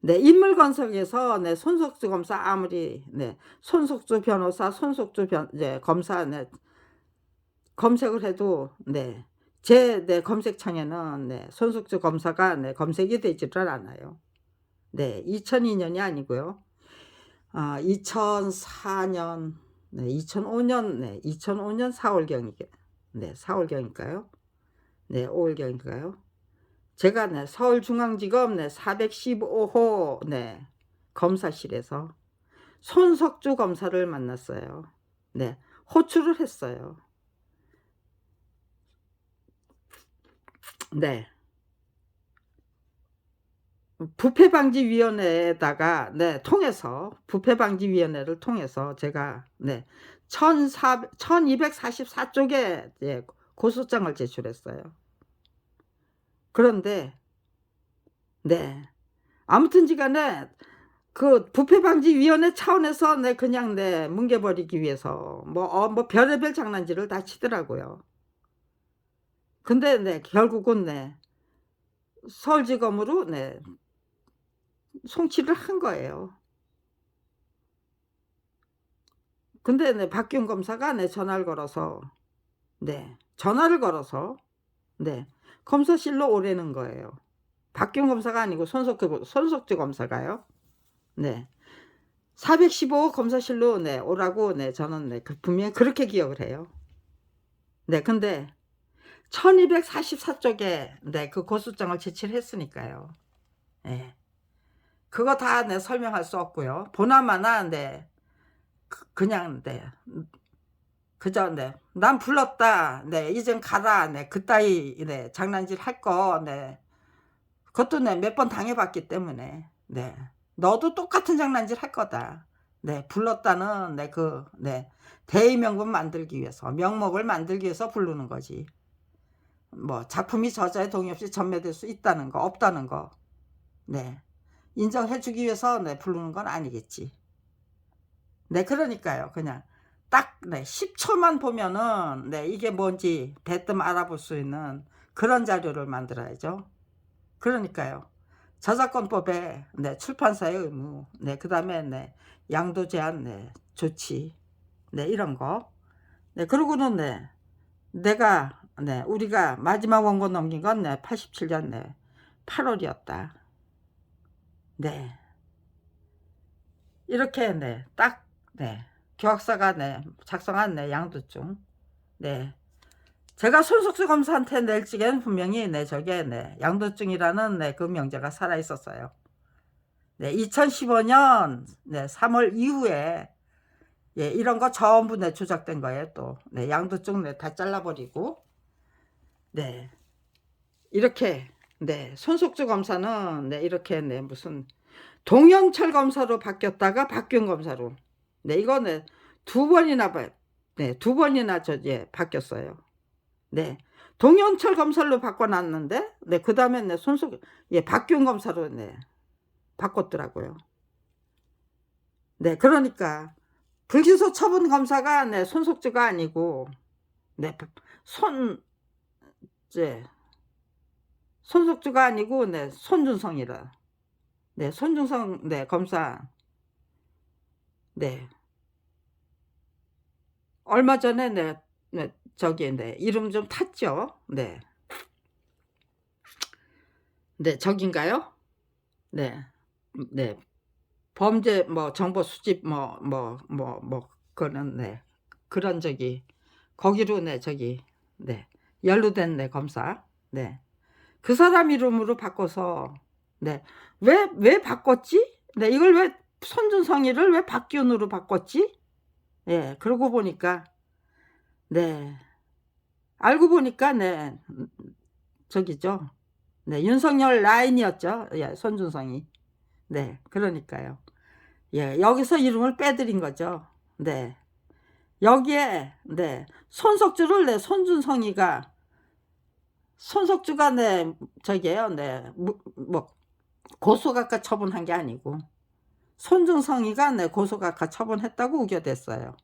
네, 인물건석에서 네, 손석주 검사 아무리 네, 손석주 변호사, 이제 검사 네, 검색을 해도 네, 제 네, 검색창에는 네, 손석주 검사가 네, 검색이 되지를 않아요. 네, 2002년이 아니고요. 2004년, 네, 2005년, 네, 2005년 4월경이게, 네, 4월경일까요? 네, 5월경일까요? 제가 네, 서울중앙지검 네, 415호 네, 검사실에서 손석주 검사를 만났어요. 네, 호출을 했어요. 네. 부패방지위원회에다가 네, 부패방지위원회를 통해서 제가 네, 1244쪽에 예, 고소장을 제출했어요. 그런데 네, 아무튼지간에 그 부패방지위원회 차원에서 네, 그냥 네, 뭉개버리기 위해서 뭐 별의별 장난질을 다 치더라고요. 근데 네, 결국은 네, 서울지검으로 네, 송치를 한 거예요. 근데 네, 박기훈 검사가 네, 전화를 걸어서 네, 검사실로 오라는 거예요. 박기훈 검사가 아니고 손석주 검사가요. 네. 415 검사실로 네, 오라고 네, 저는 네, 분명히 그렇게 기억을 해요. 네, 근데 1244쪽에 네, 그 고소장을 제출을 했으니까요. 네. 그거 다 네, 설명할 수 없고요. 보나마나 네, 그냥 네, 그저 네. "난 불렀다. 네. 이젠 가라." 네. 그따위 네 장난질 할 거 네. 그것도 네 몇 번 당해 봤기 때문에. 네. "너도 똑같은 장난질 할 거다." 네. 불렀다는 네 네 대의명분 만들기 위해서 명목을 만들기 위해서 부르는 거지. 뭐 작품이 저자의 동의 없이 전매될 수 있다는 거 없다는 거 네 인정해 주기 위해서 네 부르는 건 아니겠지. 네 그러니까요. 그냥 딱 네 10 초만 보면은 네 이게 뭔지 대뜸 알아볼 수 있는 그런 자료를 만들어야죠. 그러니까요. 저작권법에 네 출판사의 의무 네 그다음에 네 양도 제한 네 조치 네 이런 거. 네 그러고는 네 내가 네 우리가 마지막 원고 넘긴 건 네 87년 네 8 월이었다. 네. 이렇게 네 딱 네 교학사가 네 작성한 네 양도증. 네. 제가 손석주 검사한테 낼 적에는 분명히 네 저게 네 양도증이라는 네 그 명제가 살아 있었어요. 네 2015년 네 3월 이후에 예 이런 거 전부 네 조작된 거예요 또. 네 양도증 네 다 잘라 버리고 네 이렇게 네 손석주 검사는 네 이렇게 네 무슨 동영철 검사로 바뀌었다가 박균 검사로 네 이거 네 두 번이나 네 두 번이나 예 바뀌었어요. 네. 동영철 검사로 바꿔 놨는데 네 그다음에 네 예 박균 검사로 네 바꿨더라고요. 네 그러니까 불기소 처분 검사가 네 손석주가 아니고 네 손 이제 손석주가 아니고 네 손준성이라. 네 손준성 네 검사 네 얼마 전에 네 저기 네 이름 좀 탔죠. 네. 네 저긴가요? 네. 네. 범죄 뭐 정보 수집 그거는 네 그런 저기 거기로 네 저기 네 연루된 네 검사. 네. 그 사람 이름으로 바꿔서 네 왜 바꿨지? 네 이걸 왜 손준성이를 왜 박기훈으로 바꿨지? 예. 그러고 보니까 네 알고 보니까 네 저기죠. 네 윤석열 라인이었죠. 예 손준성이. 네 그러니까요. 예 여기서 이름을 빼들인 거죠. 네. 여기에 네 손석주를 네 손석주가 네 저기예요. 네 뭐 고소각하 처분한 게 아니고 손준성이가 네 고소각하 처분했다고 우겨댔어요.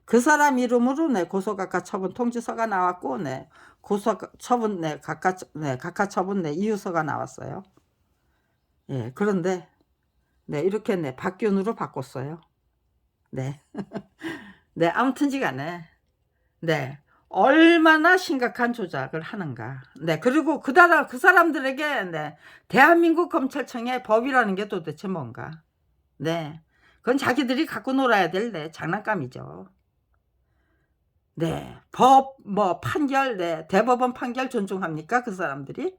그 사람 이름으로 네 고소각하 처분 통지서가 나왔고 네 고소 처분 네 각하 처분 네 이유서가 나왔어요. 예 그런데 네 이렇게 네 박균으로 바꿨어요. 네. 네 아무튼지간에 네 얼마나 심각한 조작을 하는가. 네 그리고 그 사람들에게 네 대한민국 검찰청의 법이라는 게 도대체 뭔가. 네. 그건 자기들이 갖고 놀아야 될 네 장난감이죠. 네. 법 뭐 판결 네 대법원 판결 존중합니까 그 사람들이?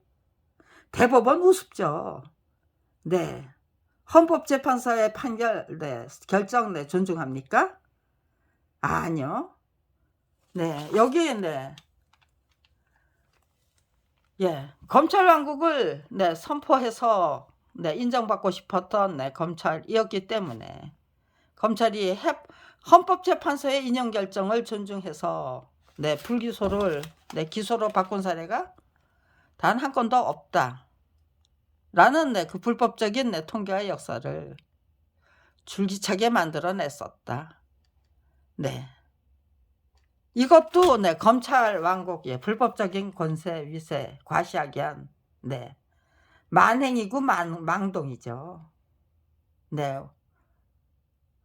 대법원 우습죠. 네. 헌법재판소의 판결 네 결정 네 존중합니까? 아니요. 네. 여기에 네 예. 검찰 왕국을 네 선포해서 네 인정받고 싶었던 네 검찰이었기 때문에 검찰이 헌법재판소의 인용 결정을 존중해서 네 불기소를 네 기소로 바꾼 사례가 단 한 건도 없다라는 네 그 불법적인 네 통계와 역사를 줄기차게 만들어 냈었다. 네. 이것도 네 검찰 왕국의 불법적인 권세 위세 과시하기 위한 네 만행이고 망동이죠. 네.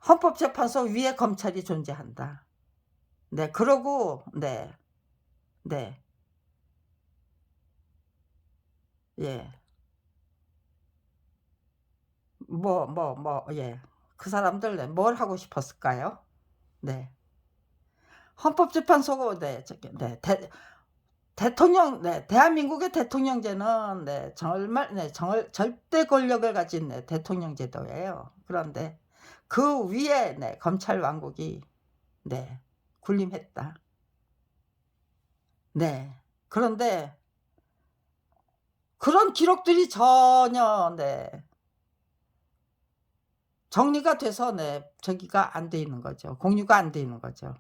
헌법재판소 위에 검찰이 존재한다. 네. 그러고 네. 네. 예. 예. 그 사람들 네 뭘 하고 싶었을까요? 네. 헌법재판소가 네 저기 네 대통령 네 대한민국의 대통령제는 네 정말 네 절대 권력을 가진 네 대통령 제도예요. 그런데 그 위에 네 검찰 왕국이 네 군림했다. 네. 그런데 그런 기록들이 전혀 정리가 돼서 저기가 안 돼 있는 거죠. 공유가 안 돼 있는 거죠.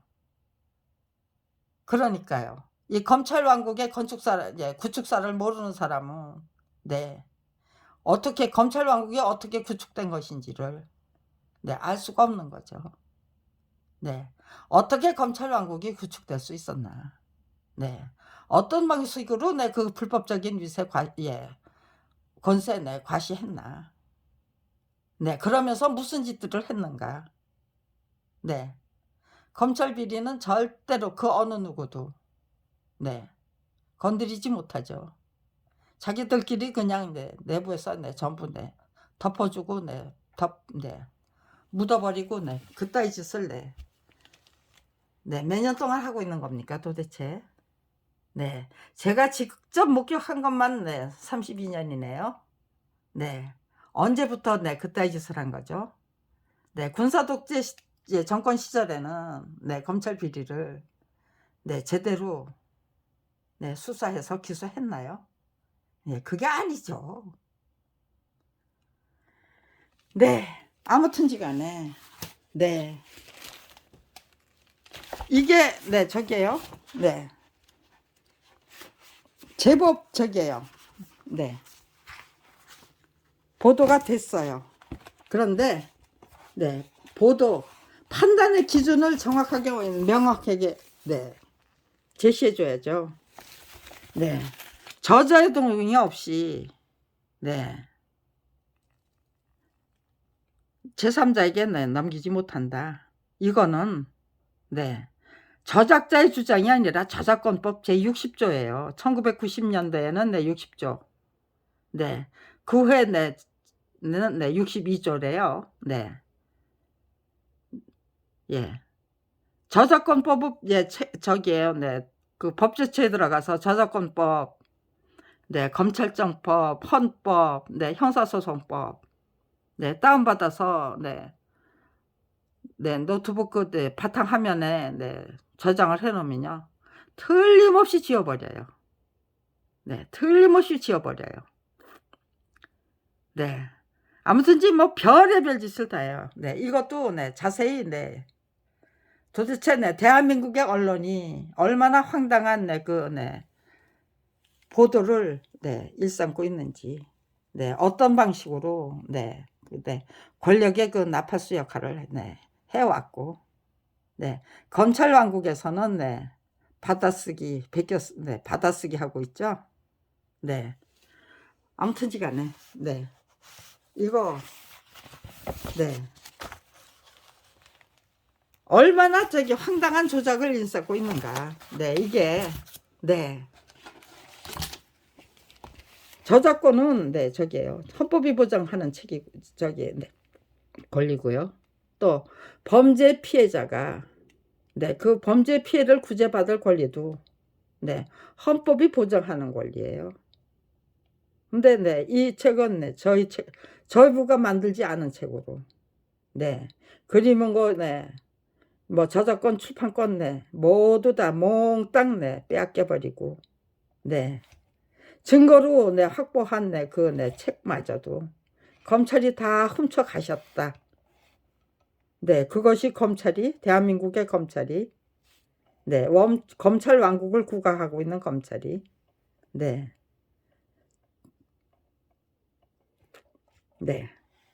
그러니까요. 이 검찰 왕국의 구축사를 모르는 사람은 어떻게 검찰 왕국이 어떻게 구축된 것인지를 알 수가 없는 거죠. 어떻게 검찰 왕국이 구축될 수 있었나. 어떤 방식으로 그 불법적인 위세 권세 과시했나. 그러면서 무슨 짓들을 했는가. 검찰 비리는 절대로 그 어느 누구도 건드리지 못하죠. 자기들끼리 그냥 내부에서 전부 덮어주고 묻어버리고 그따위 짓을 몇 년 동안 하고 있는 겁니까 도대체. 제가 직접 목격한 것만 32년이네요. 언제부터 그따위 짓을 한 거죠. 군사 독재 정권 시절에는 검찰 비리를 제대로 수사해서 기소했나요? 그게 아니죠. 아무튼지간에 이게 저게요. 제법 저게요. 보도가 됐어요. 그런데 보도 판단의 기준을 정확하게 명확하게 제시해 줘야죠. 저자의 동의 없이 제3자에게 넘기지 못한다. 이거는 저작자의 주장이 아니라 저작권법 제60조예요. 1990년대에는 60조. 그 후에 62조래요. 저작권법은 저기에요. 그 법제처에 들어가서 저작권법, 검찰청법, 헌법, 형사소송법 다운받아서 노트북 바탕화면에 저장을 해놓으면요 틀림없이 지워버려요. 틀림없이 지워버려요. 아무튼지 뭐 별의별 짓을 다 해요. 이것도 자세히 도대체 대한민국의 언론이 얼마나 황당한 보도를 일삼고 있는지, 어떤 방식으로 권력의 그 나팔수 역할을 해왔고, 검찰 왕국에서는 받아쓰기 받아쓰기 하고 있죠. 아무튼지간에 이거 얼마나 저기 황당한 조작을 일삼고 있는가. 이게 저작권은 저기에요. 헌법이 보장하는 책이 저기 권리고요. 또 범죄 피해자가 그 범죄 피해를 구제받을 권리도 헌법이 보장하는 권리예요. 근데 이 책은 저희부가 만들지 않은 책으로 그림은 뭐 저작권 출판권 모두 다 몽땅 빼앗겨버리고 증거로 확보한 그 책마저도 검찰이 다 훔쳐가셨다. 그것이 대한민국의 검찰이 검찰 왕국을 구가하고 있는 검찰이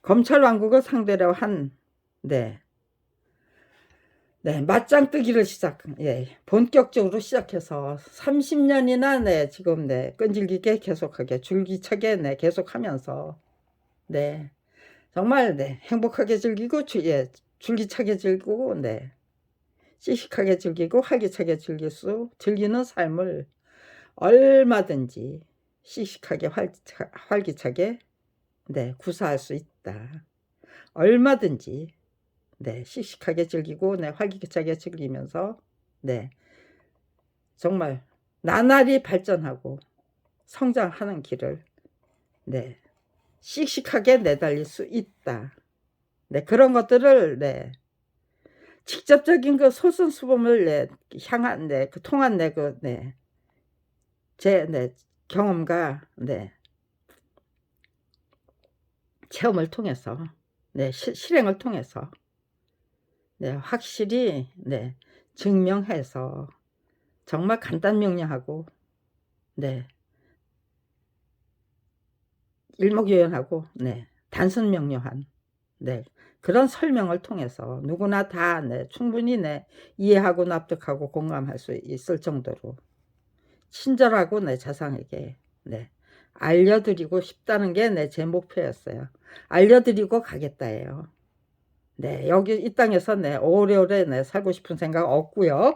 검찰 왕국을 상대로 한 맞짱뜨기를 본격적으로 시작해서 30년이나 지금 끈질기게 계속하게 줄기차게 계속하면서 정말 행복하게 즐기고 줄기차게 즐기고 씩씩하게 즐기고 활기차게 즐기는 삶을 얼마든지 씩씩하게 활기차게 구사할 수 있다. 얼마든지 씩씩하게 즐기고 활기차게 즐기면서 정말 나날이 발전하고 성장하는 길을 씩씩하게 내달릴 수 있다. 그런 것들을 직접적인 그 솔선수범을 향한 그 통한 제 경험과 체험을 통해서 실행을 통해서 확실히 증명해서 정말 간단명료하고 일목요연하고 단순명료한 그런 설명을 통해서 누구나 다 충분히 이해하고 납득하고 공감할 수 있을 정도로 친절하고 자상하게 알려드리고 싶다는 게 제 목표였어요. 알려드리고 가겠다예요. 여기 이 땅에서 오래오래 살고 싶은 생각 없고요.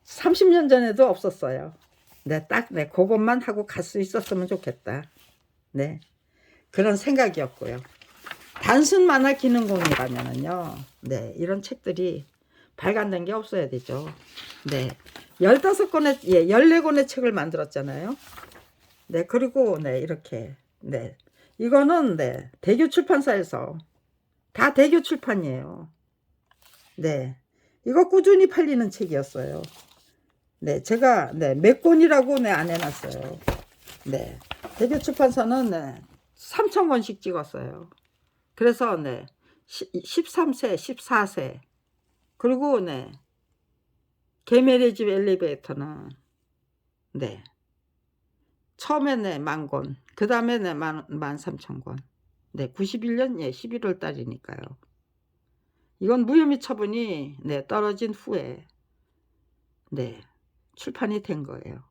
30년 전에도 없었어요. 딱 그것만 하고 갈 수 있었으면 좋겠다. 그런 생각이었고요. 단순 만화 기능공이라면은요. 이런 책들이 발간된 게 없어야 되죠. 15권의 14권의 책을 만들었잖아요. 그리고 이렇게 이거는 대교 출판사에서 다 대교 출판이에요. 이거 꾸준히 팔리는 책이었어요. 제가 몇 권이라고 안 해놨어요. 대교 출판사는 3,000권씩 찍었어요. 그래서 13세, 14세 그리고 개미의 집 엘리베이터는 처음에 10,000권, 그 다음에 13,000권. 91년 11월 달이니까요. 이건 무혐의 처분이 떨어진 후에 출판이 된 거예요.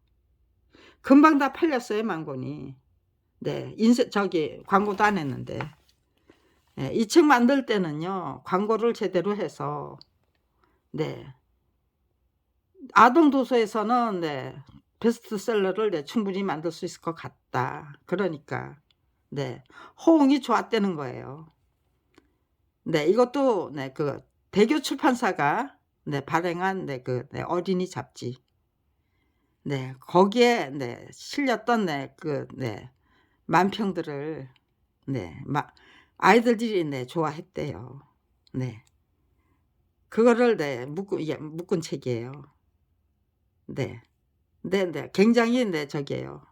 금방 다 팔렸어요, 10,000권이. 광고도 안 했는데. 이 책 만들 때는요, 광고를 제대로 해서, 아동도서에서는, 베스트셀러를 충분히 만들 수 있을 것 같다. 그러니까, 호응이 좋았다는 거예요. 이것도, 그, 대교 출판사가, 발행한, 어린이 잡지. 거기에, 실렸던, 만평들을, 아이들이, 좋아했대요. 그거를, 묶은 책이에요. 굉장히, 저기에요.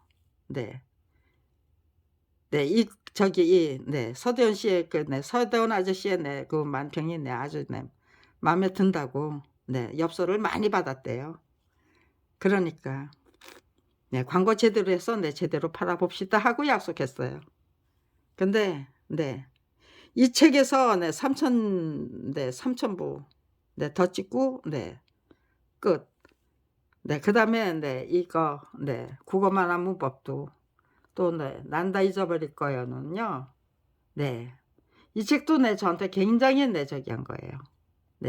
서대원 씨의 서대원 아저씨의 그 만평이 아주 마음에 든다고 엽서를 많이 받았대요. 그러니까 광고 제대로 해서 제대로 팔아봅시다 하고 약속했어요. 근데 이 책에서 3,000부 더 찍고 끝. 그 다음에 이거 국어 만화 문법도 또 난다 잊어버릴 거요는요. 이 책도 저한테 굉장히 저기한 거예요.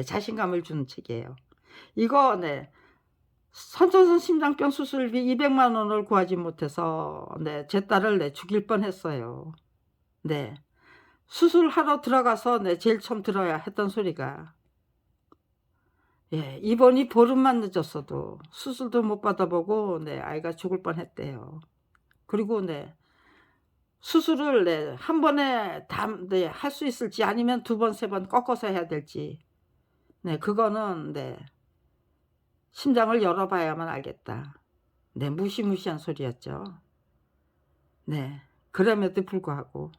자신감을 주는 책이에요. 이거 선천성 심장병 수술비 200만 원을 구하지 못해서 제 딸을 죽일 뻔했어요. 수술하러 들어가서 제일 처음 들어야 했던 소리가 입원이 보름만 늦었어도 수술도 못 받아보고 아이가 죽을 뻔했대요. 그리고 수술을 한 번에 다 할 수 있을지 아니면 2번, 3번 꺾어서 해야 될지 그거는 심장을 열어봐야만 알겠다. 무시무시한 소리였죠. 그럼에도 불구하고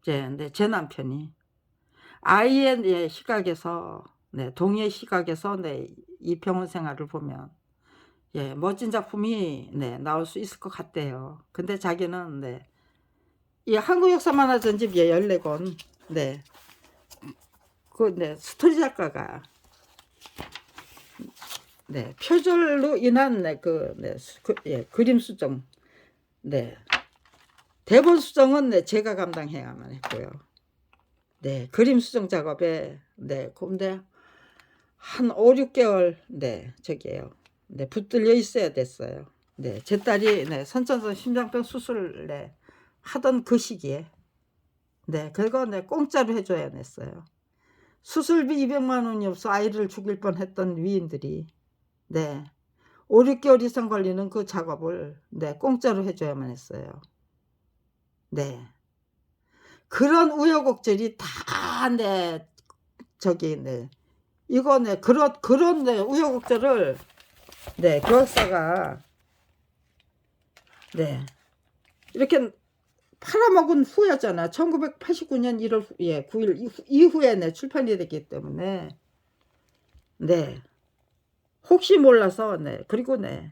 제 남편이 아이의 시각에서 동의의 시각에서 이 병원 생활을 보면 멋진 작품이 나올 수 있을 것 같대요. 근데 자기는 이 한국 역사만화 전집 14권 그 스토리 작가가 표절로 인한 그림 수정 대본 수정은 제가 감당해야만 했고요. 그림 수정 작업에 근데 한 5, 6개월 저기에요. 붙들려 있어야 됐어요. 제 딸이 선천성 심장병 수술을 하던 그 시기에 그거 공짜로 해줘야 했어요. 수술비 200만 원이 없어 아이를 죽일 뻔했던 위인들이 5, 6개월 이상 걸리는 그 작업을 공짜로 해줘야만 했어요. 그런 우여곡절이 다 네 저기 네 이거 네 그런 네 우여곡절을 네 교학사가 네 이렇게 팔아먹은 후였잖아. 1989년 1월 예 9일 이후에 네 출판이 됐기 때문에 네 혹시 몰라서 네 그리고 네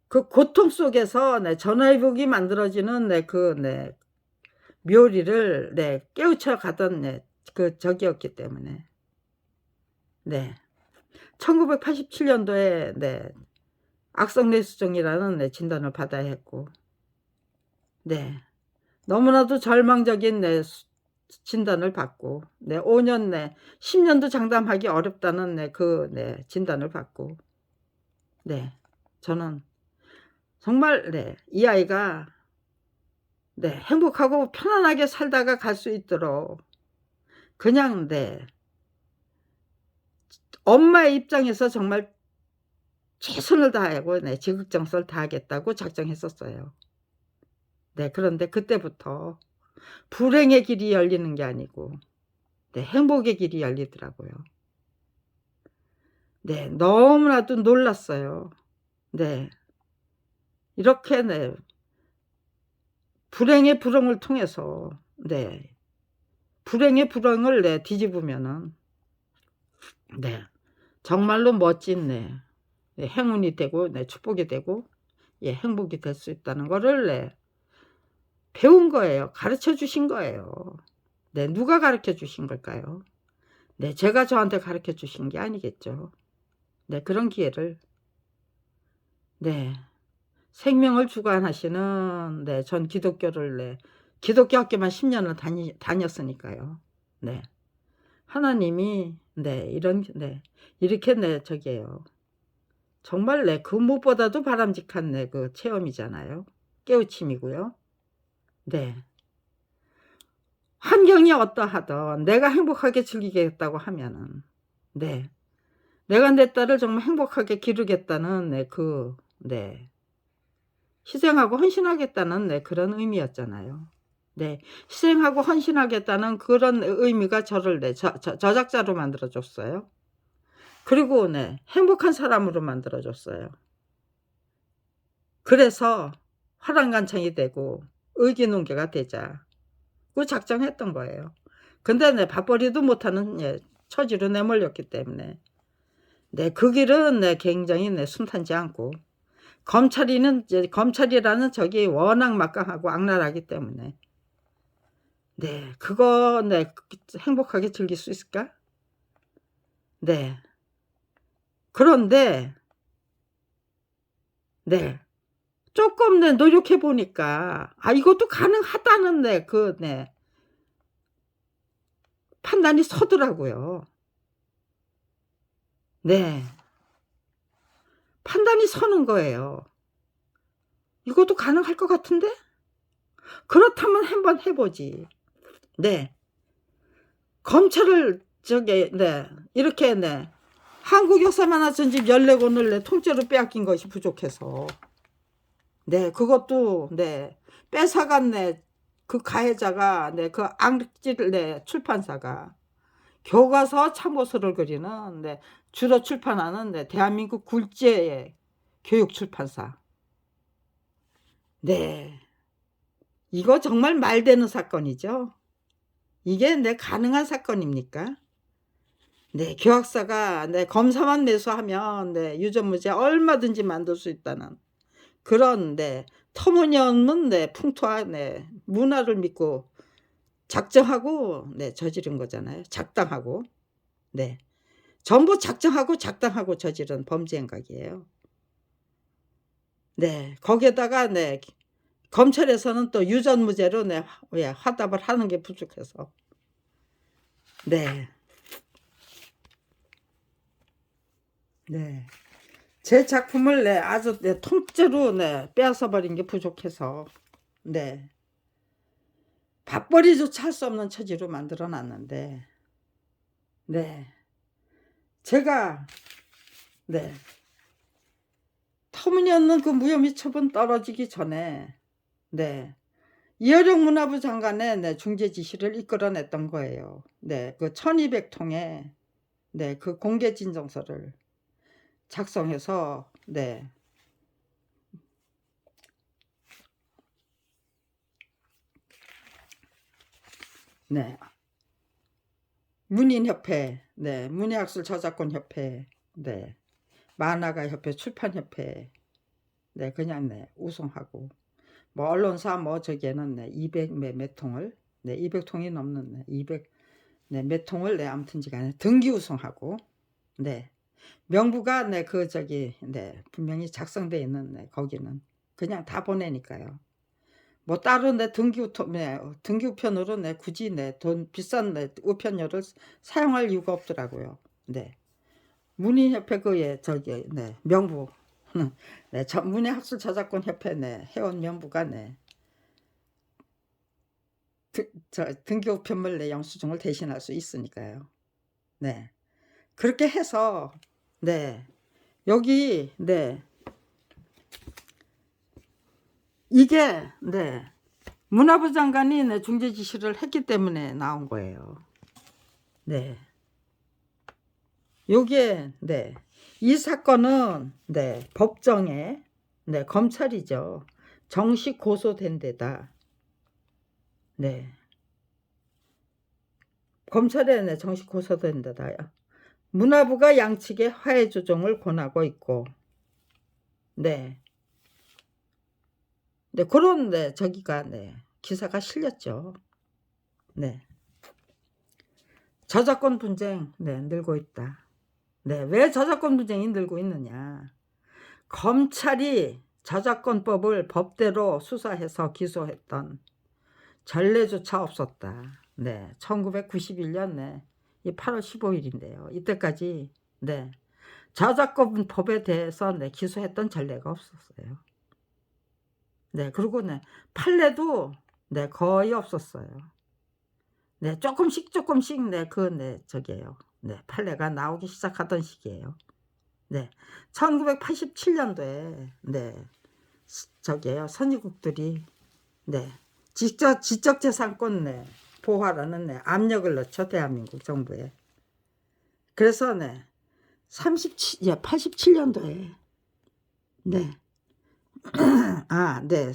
그 고통 속에서 네 전화위복이 만들어지는 네 네 묘리를 네 깨우쳐 가던 네 저기였기 때문에 네 1987년도에 네 악성뇌수종이라는 네 진단을 받아야 했고 네 너무나도 절망적인 네 진단을 받고 네 5년 내 10년도 장담하기 어렵다는 네 네 진단을 받고 네 저는 정말 네 이 아이가 네 행복하고 편안하게 살다가 갈 수 있도록 그냥 네 엄마의 입장에서 정말 최선을 다하고 네 지극정성을 다하겠다고 작정했었어요. 네 그런데 그때부터 불행의 길이 열리는 게 아니고 네 행복의 길이 열리더라고요. 네 너무나도 놀랐어요. 네. 이렇게 네 불행의 불행을 통해서 네 불행의 불행을 네 뒤집으면은 네 정말로 멋진 네 행운이 되고 네 축복이 되고 예 행복이 될 수 있다는 거를 네 배운 거예요. 가르쳐 주신 거예요. 네 누가 가르쳐 주신 걸까요? 네 제가 저한테 가르쳐 주신 게 아니겠죠. 네 그런 기회를 네 생명을 주관하시는 네 전 기독교를 네 기독교 학교만 10 년을 다녔으니까요. 네. 하나님이 네 이런 네 이렇게 네 저기예요. 정말 네 그 무엇보다도 바람직한 네 체험이잖아요. 깨우침이고요. 네. 환경이 어떠하든 내가 행복하게 즐기겠다고 하면은 네 내가 내 딸을 정말 행복하게 기르겠다는 네 네 희생하고 헌신하겠다는 네 그런 의미였잖아요. 네. 희생하고 헌신하겠다는 그런 의미가 저를 네 저작자로 만들어 줬어요. 그리고 네 행복한 사람으로 만들어 줬어요. 그래서 화랑간창이 되고 의기농계가 되자 그 작정했던 거예요. 근데 네 밥벌이도 못하는 예 처지로 내몰렸기 때문에 네 그 길은 네 굉장히 네 순탄치 않고 검찰이라는 적이 워낙 막강하고 악랄하기 때문에 네 그거 네 행복하게 즐길 수 있을까? 네. 그런데 네 쪼끔 네 노력해 보니까 아 이것도 가능하다는 네 판단이 서더라고요. 네. 판단이 서는 거예요. '이것도 가능할 것 같은데? 그렇다면 한번 해 보지.' 네. 검찰을 저기 네 이렇게 네 한국 역사만화 전집 14 권을 네 통째로 빼앗긴 것이 부족해서 네 그것도 네 뺏어간 네 그 가해자가 네 그 악질 네 출판사가 교과서 참고서를 그리는 네 주로 출판하는 네 대한민국 굴지의 교육 출판사. 네. 이거 정말 말되는 사건이죠. 이게 네 가능한 사건입니까? 네 교학사가 네 검사만 매수하면 네 유전무죄 얼마든지 만들 수 있다는 그런 네 터무니없는 네 풍토와 네 문화를 믿고 작정하고 네 저지른 거잖아요. 작당하고. 네. 전부 작정하고 작당하고 저지른 범죄 행각이에요. 네. 거기에다가 네 검찰에서는 또 유전무죄로 네 예 화답을 하는 게 부족해서 네. 네. 제 작품을 네 아주 네 통째로 네 빼앗아 버린 게 부족해서 네 밥벌이조차 할 수 없는 처지로 만들어 놨는데 네 제가 네 터무니없는 그 무혐의 처분 떨어지기 전에 네 이어령 문화부 장관의 네 중재 지시를 이끌어냈던 거예요. 네. 그 1200통의 네 그 공개 진정서를 작성해서 네. 네. 문인협회, 네. 문예학술 저작권협회, 네. 만화가협회, 출판협회, 네. 그냥 네. 우승하고 뭐 언론사 뭐 저기에는 네. 200 몇 통을 네. 200통이 넘는 네. 200 네. 몇 통을 네. 아무튼지간에 등기 우승하고 네. 명부가 네. 그 저기 네. 분명히 작성돼 있는 네. 거기는 그냥 다 보내니까요. 뭐 따로 내 등기 네. 등기 우편으로 네. 굳이 네. 돈 비싼 네. 우편료를 사용할 이유가 없더라고요. 네. 문인협회 그에 저기 네. 명부 네. 문예학술 저작권 협회 네. 회원 명부가 네. 등기 우편물 내 영수증을 대신할 수 있으니까요. 네. 그렇게 해서 네. 여기 네. 이게 네. 문화부 장관이 네. 중재 지시를 했기 때문에 나온 거예요. 네. 요게 네. 이 사건은 네. 법정에 네. 검찰이죠. 정식 고소된 데다. 네. 검찰에 네. 정식 고소된 데다요. 문화부가 양측의 화해 조정을 권하고 있고 네. 네. 그런 네. 저기가 네. 기사가 실렸죠. 네. 저작권 분쟁 네. 늘고 있다. 네. 왜 저작권 분쟁이 늘고 있느냐. 검찰이 저작권법을 법대로 수사해서 기소했던 전례조차 없었다. 네. 1991년 네. 이 8월 15일인데요. 이때까지 네. 저작권법에 대해서 네. 기소했던 전례가 없었어요. 네. 그리고 네. 판례도 네. 거의 없었어요. 네. 조금씩 네. 그 네. 저기예요. 네. 판례가 나오기 시작하던 시기예요. 네. 1987년도에 네. 저기예요. 선진국들이 네. 지적재산권 네. 보호하라는 네. 압력을 넣죠. 대한민국 정부에. 그래서 네. 87년도에 네. 아, 네.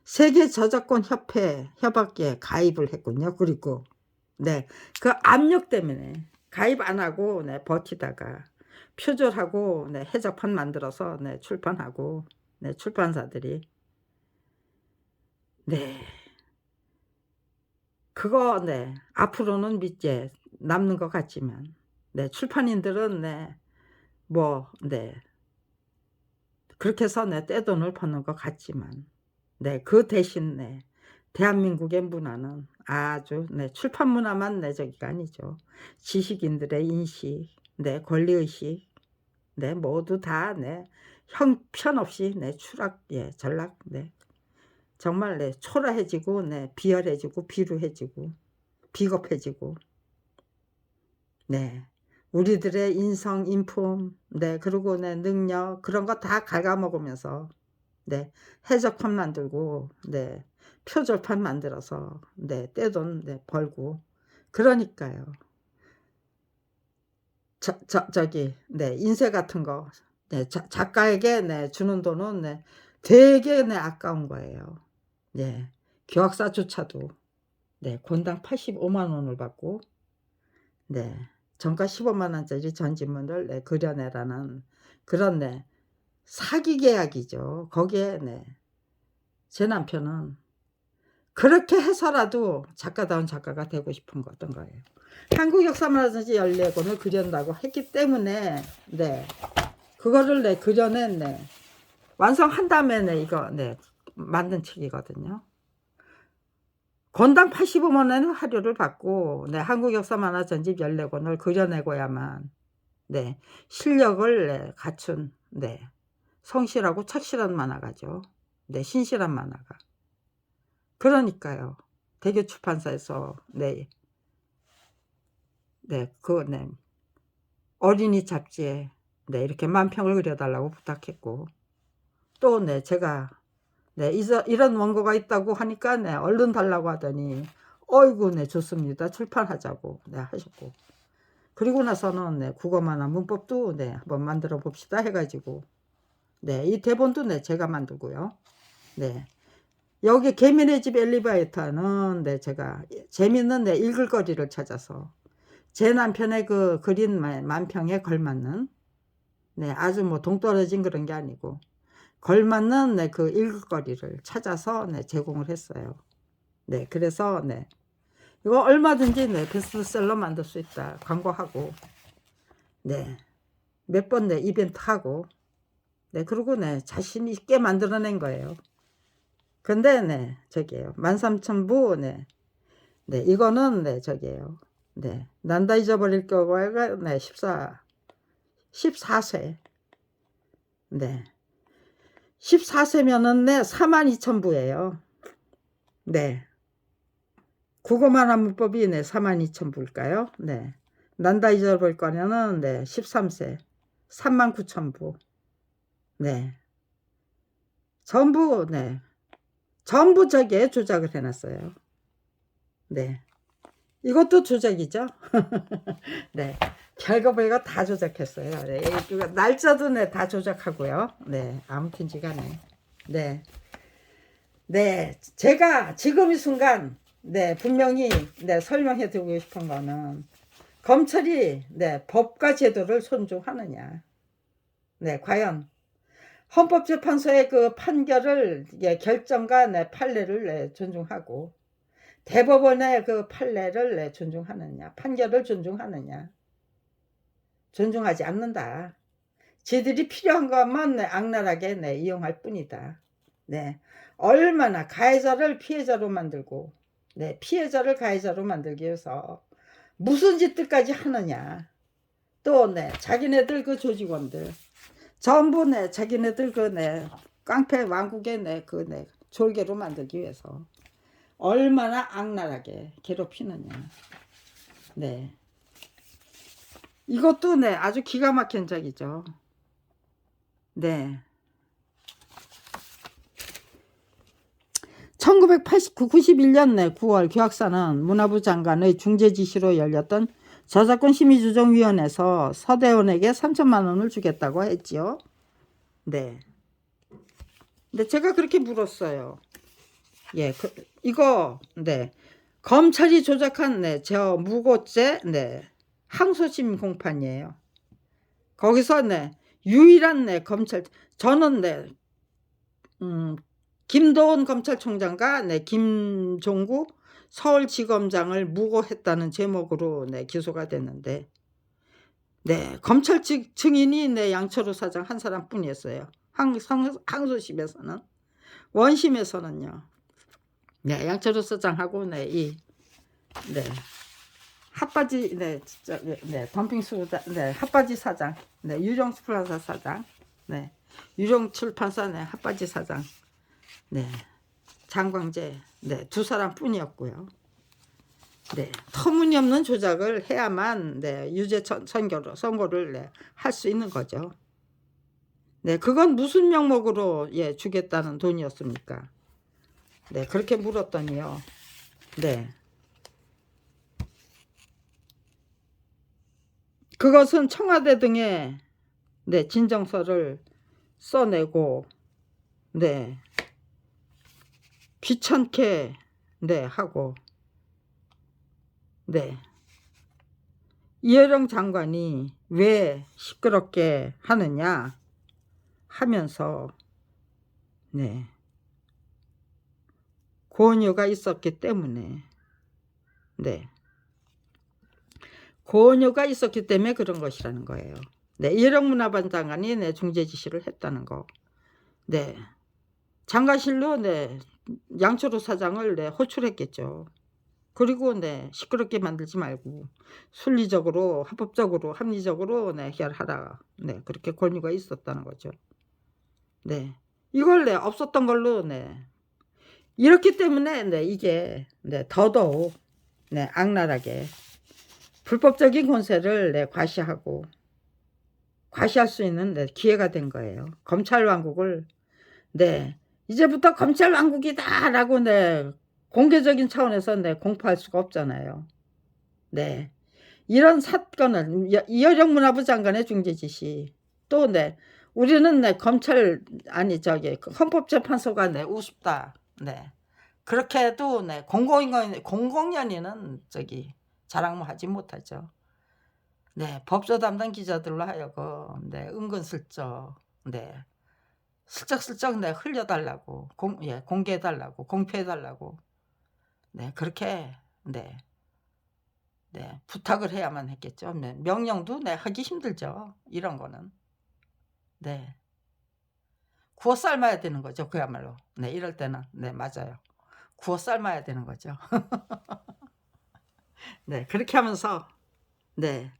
세계 저작권 협약에 가입을 했군요. 그리고 네. 그 압력 때문에 가입 안 하고 네. 버티다가 표절하고 네. 해적판 만들어서 네. 출판하고 네. 출판사들이 네. 그거 네. 앞으로는 이제 남는 것 같지만 네. 출판인들은 네. 뭐 네. 그렇게 해서 네. 떼돈을 버는 것 같지만 네. 그 대신 네. 대한민국의 문화는 아주 네. 출판 문화만 네. 저기가 아니죠. 지식인들의 인식, 네. 권리의식 네. 모두 다 네. 형편없이 네. 추락 예. 전락 네. 정말 네. 초라해지고 네. 비열해지고 비루해지고 비겁해지고 네. 우리들의 인성, 인품 네. 그리고 네. 능력 그런 거 다 갉아먹으면서 네. 해적판 만들고 네. 표절판 만들어서 네. 떼돈 네. 벌고 그러니까요. 저기 네. 인쇄 같은 거 네. 작가에게 네. 주는 돈은 네. 되게 네. 아까운 거예요. 네. 교학사조차도 네. 권당 85만 원을 받고 네. 정가 15만 원짜리 전집문을 네. 그려내라는 그런 네. 사기 계약이죠. 거기에 네. 제 남편은 그렇게 해서라도 작가다운 작가가 되고 싶은 거였던 거예요. 한국 역사문화전시 14권을 그린다고 했기 때문에 네. 그거를 네. 그려낸 네. 완성한 다음에 네. 이거 네. 만든 책이거든요. 권당 85만 원의 할부를 받고 네. 한국 역사만화 전집 14권을 그려내고야만 네. 실력을 네. 갖춘 네. 성실하고 착실한 만화가죠. 네. 신실한 만화가. 그러니까요. 대교 출판사에서 네. 네. 그 네. 어린이 잡지에 네. 이렇게 만평을 그려 달라고 부탁했고 또 네. 제가 네, 이런 원고가 있다고 하니까 네, 얼른 달라고 하더니 어이구 네, 좋습니다. 출판하자고 네, 하셨고. 그리고 나서는 네, 국어만화 문법도 네, 한번 만들어 봅시다 해가지고 네, 이 대본도 네, 제가 만들고요. 네. 여기 개미네 집 엘리베이터는 네, 제가 재밌는 네, 읽을 거리를 찾아서 제 남편의 그 그린 만평에 걸맞는 네, 아주 뭐 동떨어진 그런 게 아니고 걸맞는 네, 그 읽을 거리를 찾아서 네, 제공을 했어요. 네, 그래서 네, 이거 얼마든지 네, 베스트셀러 만들 수 있다 광고하고 네, 몇 번 네, 이벤트 하고 네, 그리고 네, 자신 있게 만들어낸 거예요. 근데 네, 저기에요. 13,000부 네, 네, 이거는 네, 저기에요. 네, 난다 잊어버릴 거가 네, 14세. 네. 14세면은 네, 42,000부예요. 네. 국어만화 문법이 네, 42,000부일까요? 네. 난다 잊어버릴 거냐는 네, 13세. 39,000부. 네. 전부 네. 전부 저기에 조작을 해놨어요. 네. 이것도 조작이죠. 네. 별거 별거 다 조작했어요. 네. 날짜도 네, 다 조작하고요. 네. 아무튼지 간에. 네. 네. 제가 지금 이 순간 네, 분명히 네, 설명해 드리고 싶은 거는 검찰이 네, 법과 제도를 존중하느냐. 네, 과연 헌법재판소의 그 판결을 예, 결정과 네, 판례를 네, 존중하고 대법원의 그 판례를 네, 존중하느냐, 판결을 존중하느냐. 존중하지 않는다. 지들이 필요한 것만 네, 악랄하게 네, 이용할 뿐이다. 네, 얼마나 가해자를 피해자로 만들고 네, 피해자를 가해자로 만들기 위해서 무슨 짓들까지 하느냐. 또 네, 자기네들 그 조직원들 전부 네, 자기네들 그 네, 깡패 왕국의 네, 그 네, 졸개로 만들기 위해서 얼마나 악랄하게 괴롭히느냐. 네. 이것도 네, 아주 기가 막힌 적이죠. 네. 1991년 내 9월 교학사는 문화부 장관의 중재 지시로 열렸던 저작권 심의조정위원회에서 서대원에게 3천만 원을 주겠다고 했지요. 네. 근데 제가 그렇게 물었어요. 예, 이거 네. 검찰이 조작한 네, 저 무고죄 네. 항소심 공판이에요. 거기서 네. 유일한 네, 검찰 저는 네. 김도원 검찰총장과 네, 김종구 서울지검장을 무고했다는 제목으로 네, 기소가 됐는데 네, 검찰 증인이 네, 양철호 사장 한 사람뿐이었어요. 항소심에서는. 원심에서는요. 네, 양철호 사장하고 네, 네, 핫바지 네, 진짜 네, 덤핑수 네, 핫바지 사장, 네, 유령플라자 사장, 네, 유령출판사 네, 핫바지 사장, 네, 장광재 네, 두 사람뿐이었고요. 네, 터무니없는 조작을 해야만 네, 유죄 선고를 네, 할 수 있는 거죠. 네, 그건 무슨 명목으로 예, 주겠다는 돈이었습니까? 네, 그렇게 물었더니요. 네. 그것은 청와대 등에 네, 진정서를 써내고 네. 귀찮게 네, 하고 네. 이해령 장관이 왜 시끄럽게 하느냐 하면서 네. 고언료가 있었기 때문에 네. 고언료가 있었기 때문에 그런 것이라는 거예요. 네. 이해령 문화반 장관이 네, 중재 지시를 했다는 거. 네. 장관실로 네. 양철호 사장을 네, 호출했겠죠. 그리고 네, 시끄럽게 만들지 말고 순리적으로, 합법적으로, 합리적으로 네, 해결하라. 네, 그렇게 권유가 있었다는 거죠. 네, 이걸 네, 없었던 걸로 네, 이렇기 때문에 네, 이게 네, 더더욱 네, 악랄하게 불법적인 권세를 네, 과시할 수 있는 네, 기회가 된 거예요. 검찰 왕국을 네, 이제부터 검찰 왕국이다라고 네 공개적인 차원에서 네 공포할 수가 없잖아요. 네. 이런 사건을 이어령 문화부 장관의 중재 지시 또 네 우리는 네 검찰 아니 저기 그 헌법재판소가 네 우습다. 네. 그렇게 해도 네 공공연히는 저기 자랑만 하지 못하죠. 네. 법조 담당 기자들로 하여금 네 은근슬쩍 네 슬쩍슬쩍 네 흘려달라고 공개해달라고 공표해달라고 네 그렇게 네 부탁을 해야만 했겠죠. 네 명령도 네 하기 힘들죠. 이런 거는. 네. 구워 삶아야 되는 거죠 그야말로. 네 이럴 때는. 네 맞아요. 구워 삶아야 되는 거죠. 네 그렇게 하면서 네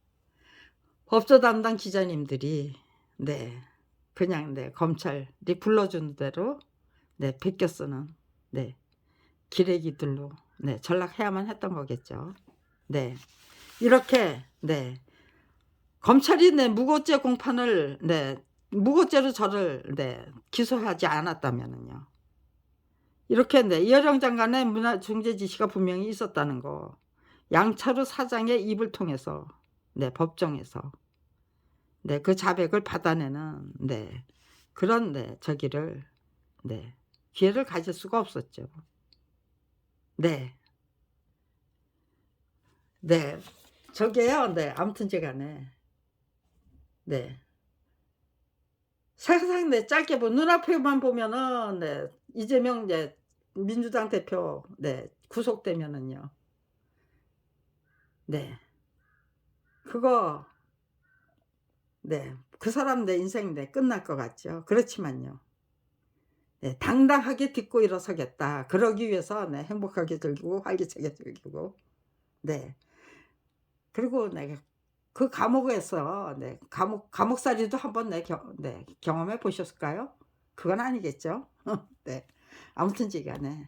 법조 담당 기자님들이 네 그냥 네 검찰이 불러주는 대로 네 베껴 쓰는 네 기레기들로 네 전락해야만 했던 거겠죠. 네. 이렇게 네 검찰이 네 무고죄 공판을 네 무고죄로 저를 네 기소하지 않았다면은요. 이렇게 네 이어령 장관의 문화 중재 지시가 분명히 있었다는 거 양차로 사장의 입을 통해서 네 법정에서 네 그 자백을 받아내는 네 그런 네 저기를 네 기회를 가질 수가 없었죠. 네. 네. 저게요. 네. 아무튼지간에 네. 사실상 네 짧게 눈앞에만 보면은 네 이재명 네 민주당 대표 네 구속되면은요. 네. 그거 네. 그 사람 내 인생 네 끝날 것 같죠. 그렇지만요. 네. 당당하게 딛고 일어서겠다. 그러기 위해서 네 행복하게 즐기고 활기차게 즐기고 네. 그리고 네 그 감옥에서 네 감옥살이도 한번 경험해 보셨을까요? 그건 아니겠죠. 네. 아무튼지간에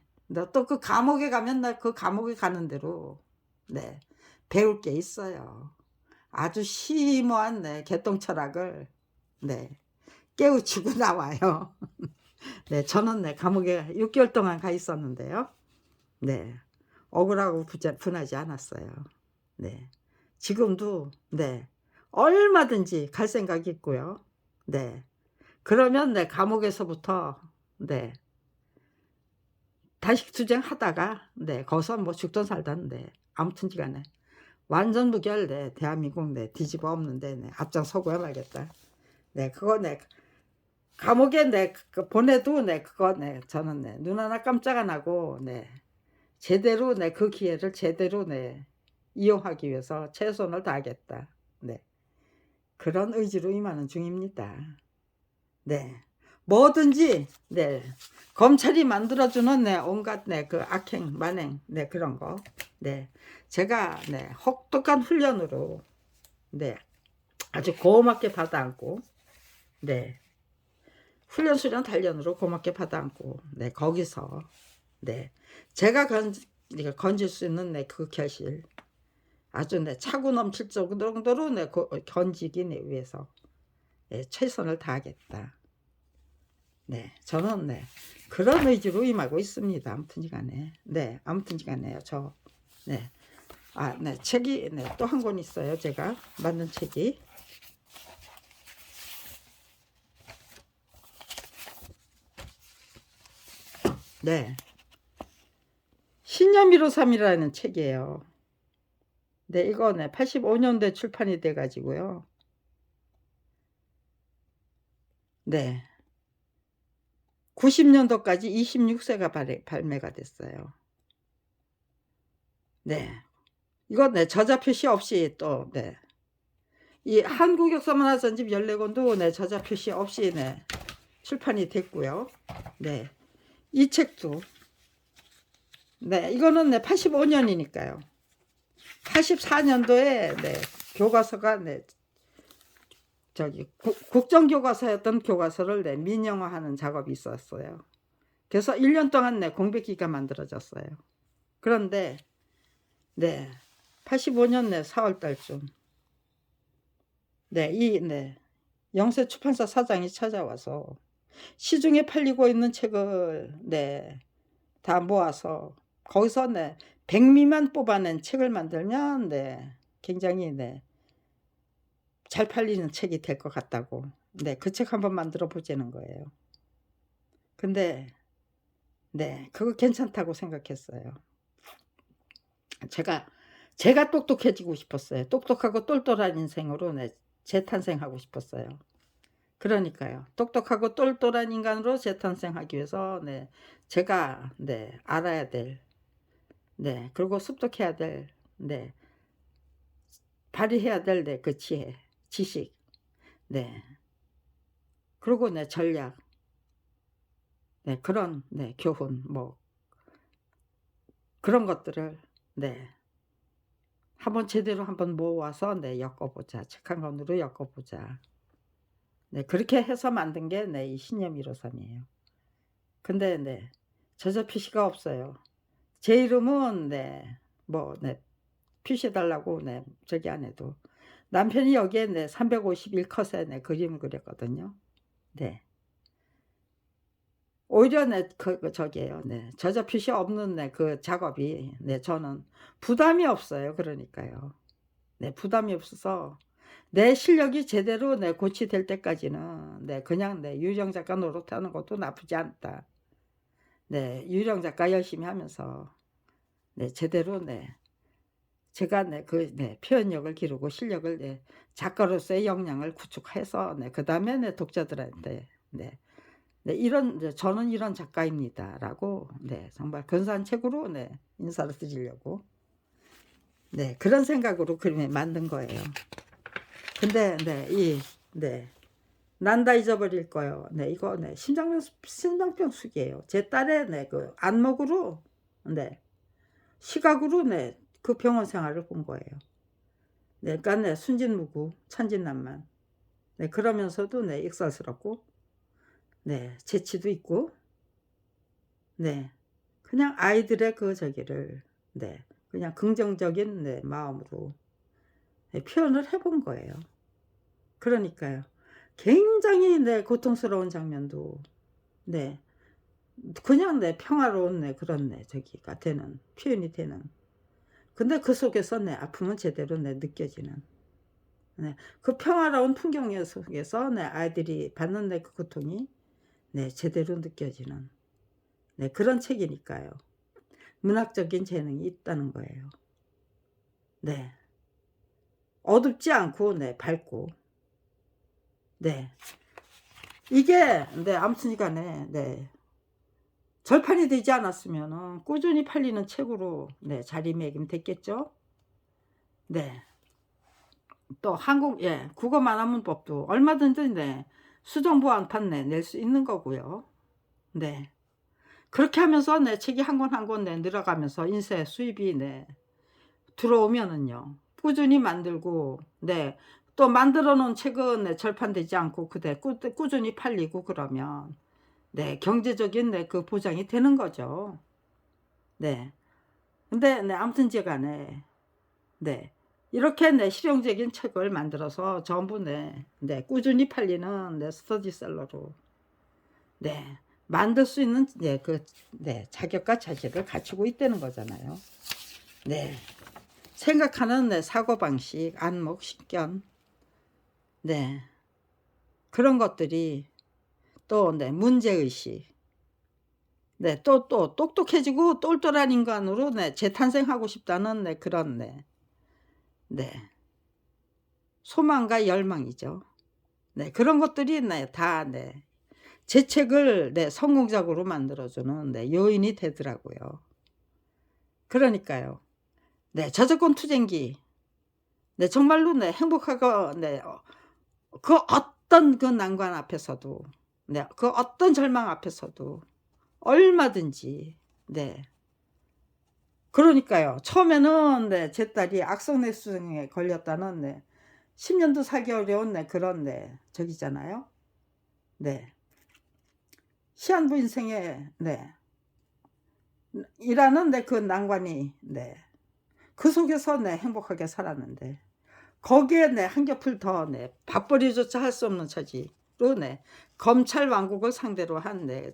또 그 감옥에 가면 그 감옥에 가는 대로 네 배울 게 있어요. 아주 심오한 네 개똥 철학을 네 깨우치고 나와요. 네 저는 네 감옥에 6 개월 동안 가 있었는데요. 네. 억울하고 분하지 않았어요. 네. 지금도 네 얼마든지 갈 생각이 있고요. 네. 그러면 네 감옥에서부터 네 단식 투쟁하다가 네 거기서 뭐 죽든 살든 네 아무튼지간에 완전 무결 네 대한민국 네 뒤집어 엎는데 네 앞장서고야 말겠다. 네 그거 네 감옥에 네 보내도 네 그거 네 저는 네 눈 하나 깜짝 안 하고 네 제대로 네 그 기회를 제대로 네 이용하기 위해서 최선을 다하겠다. 네. 그런 의지로 임하는 중입니다. 네. 뭐든지 네. 검찰이 만들어 주는 네 온갖 네 그 악행, 만행 네 그런 거. 네. 제가 네 혹독한 훈련으로 네 아주 고맙게 받아안고 네 훈련 수련 단련으로 고맙게 받아안고 네 거기서 네 제가 건질 수 있는 네 그 결실 아주 네 차고 넘칠 정도로 네 건지기 위해서 네 최선을 다하겠다. 네 저는 네 그런 의지로 임하고 있습니다. 아무튼지간에 네 아무튼지간에요. 저 네 네 책이 네 또 한 권 있어요. 제가 만든 책이 네 신념 153이라는 책이에요. 네 이거 네 85년도에 출판이 돼 가지고요. 네 90년도까지 26세가 발매가 됐어요. 네. 이거 네 저자 표시 없이 또 네. 이 한국 역사문화 전집 14권도 네 저자 표시 없이 네 출판이 됐고요. 네. 이 책도 네 이거는 네 85년이니까요. 84년도에 네 교과서가 네 저기 국정교과서였던 교과서를 네 민영화하는 작업이 있었어요. 그래서 1년 동안 네 공백기가 만들어졌어요. 그런데 네 85년 네 4월 달쯤 네 영세 출판사 사장이 찾아와서 시중에 팔리고 있는 책을 네 다 모아서 거기서 네 100 미만 뽑아낸 책을 만들면 네 굉장히 네 잘 팔리는 책이 될 것 같다고 네 그 책 한번 만들어 보자는 거예요. 근데 네 그거 괜찮다고 생각했어요. 제가 제가 똑똑해지고 싶었어요. 똑똑하고 똘똘한 인생으로 네 재탄생하고 싶었어요. 그러니까요. 똑똑하고 똘똘한 인간으로 재탄생하기 위해서 네 제가 네 알아야 될 네 그리고 습득해야 될 네 발휘해야 될 네 그 지혜, 지식 네 그리고 네 전략 네 그런 네 교훈 뭐 그런 것들을 네 한번 제대로 한번 모아서 네 엮어보자. 책 한 권으로 엮어보자. 네 그렇게 해서 만든 게 네 이 신념 153이에요. 근데 네 저자 표시가 없어요. 제 이름은 네 뭐 네 표시해 달라고 네 저기 안 해도 남편이 여기에 네 351 컷에 네 그림을 그렸거든요. 네. 오히려 네 저기에요. 네. 저자 표시 없는 네 그 작업이 네 저는 부담이 없어요. 그러니까요. 네 부담이 없어서 내 실력이 제대로 네 고취될 때까지는 네 그냥 네 유령 작가 노릇하는 것도 나쁘지 않다. 네. 유령 작가 열심히 하면서 네 제대로 네 제가 네 네 표현력을 기르고 실력을 네 작가로서의 역량을 구축해서 네 그다음에 네 독자들한테 네 네 이런 네 "저는 이런 작가입니다."라고 네 정말 근사한 책으로 네 인사를 드리려고 네 그런 생각으로 그림을 만든 거예요. 근데 네 네. "난 다 잊어버릴 거요." 네 이거 네 심장병 수기예요. 제 딸의 네 그 안목으로 네 시각으로 네 그 병원 생활을 본 거예요. 네 그러니까 네 순진무구 천진난만 네 그러면서도 네 익살스럽고 네 재치도 있고 네 그냥 아이들의 그 저기를 네 그냥 긍정적인 네 마음으로 네 표현을 해본 거예요. 그러니까요. 굉장히 네 고통스러운 장면도 네 그냥 네 평화로운 네 그런 네 저기가 되는 표현이 되는 근데 그 속에서 내 아픔은 제대로 내 느껴지는 네 그 평화로운 풍경 속에서 내 아이들이 받는 내 그 고통이 네 제대로 느껴지는 네 그런 책이니까요. 문학적인 재능이 있다는 거예요. 네. 어둡지 않고 네 밝고 네. 이게 네 아무튼 간에 네 절판이 되지 않았으면은 꾸준히 팔리는 책으로 네 자리매김됐겠죠? 네. 또 한국 예 국어 만화문법도 얼마든지 네 수정보 안판 낼 수 있는 거고요. 네. 그렇게 하면서 내 책이 한 권 한 권 늘어가면서 인쇄 수입이 네 들어오면은요. 꾸준히 만들고 네 또 만들어 놓은 책은 네 절판되지 않고 그대 꾸준히 팔리고 그러면 네 경제적인 네 그 보장이 되는 거죠. 네. 근데 네 아무튼지 간에 네 이렇게 네 실용적인 책을 만들어서 전부 꾸준히 팔리는 스터디셀러로 네 만들 수 있는 자격과 자질을 갖추고 있다는 거잖아요. 네. 생각하는 사고방식, 안목, 식견 네 그런 것들이 또 문제의식 또 똑똑해지고 똘똘한 인간으로 재탄생하고 싶다는 그런 네 소망과 열망이죠. 네 그런 것들이 다 제 책을 성공작으로 만들어 주는 요인이 되더라고요. 그러니까요. 저작권 투쟁기 정말로 행복하고 그 어떤 그 난관 앞에서도 그 어떤 절망 앞에서도 얼마든지 그러니까요. 처음에는 제 딸이 악성뇌수증에 걸렸다는 10 년도 살기 어려운 그런 저기잖아요. 네. 시한부 인생에 이라는 그 난관이 그 속에서 행복하게 살았는데 거기에 한 겹을 더 밥벌이조차 할 수 없는 처지 네 검찰 왕국을 상대로 한 네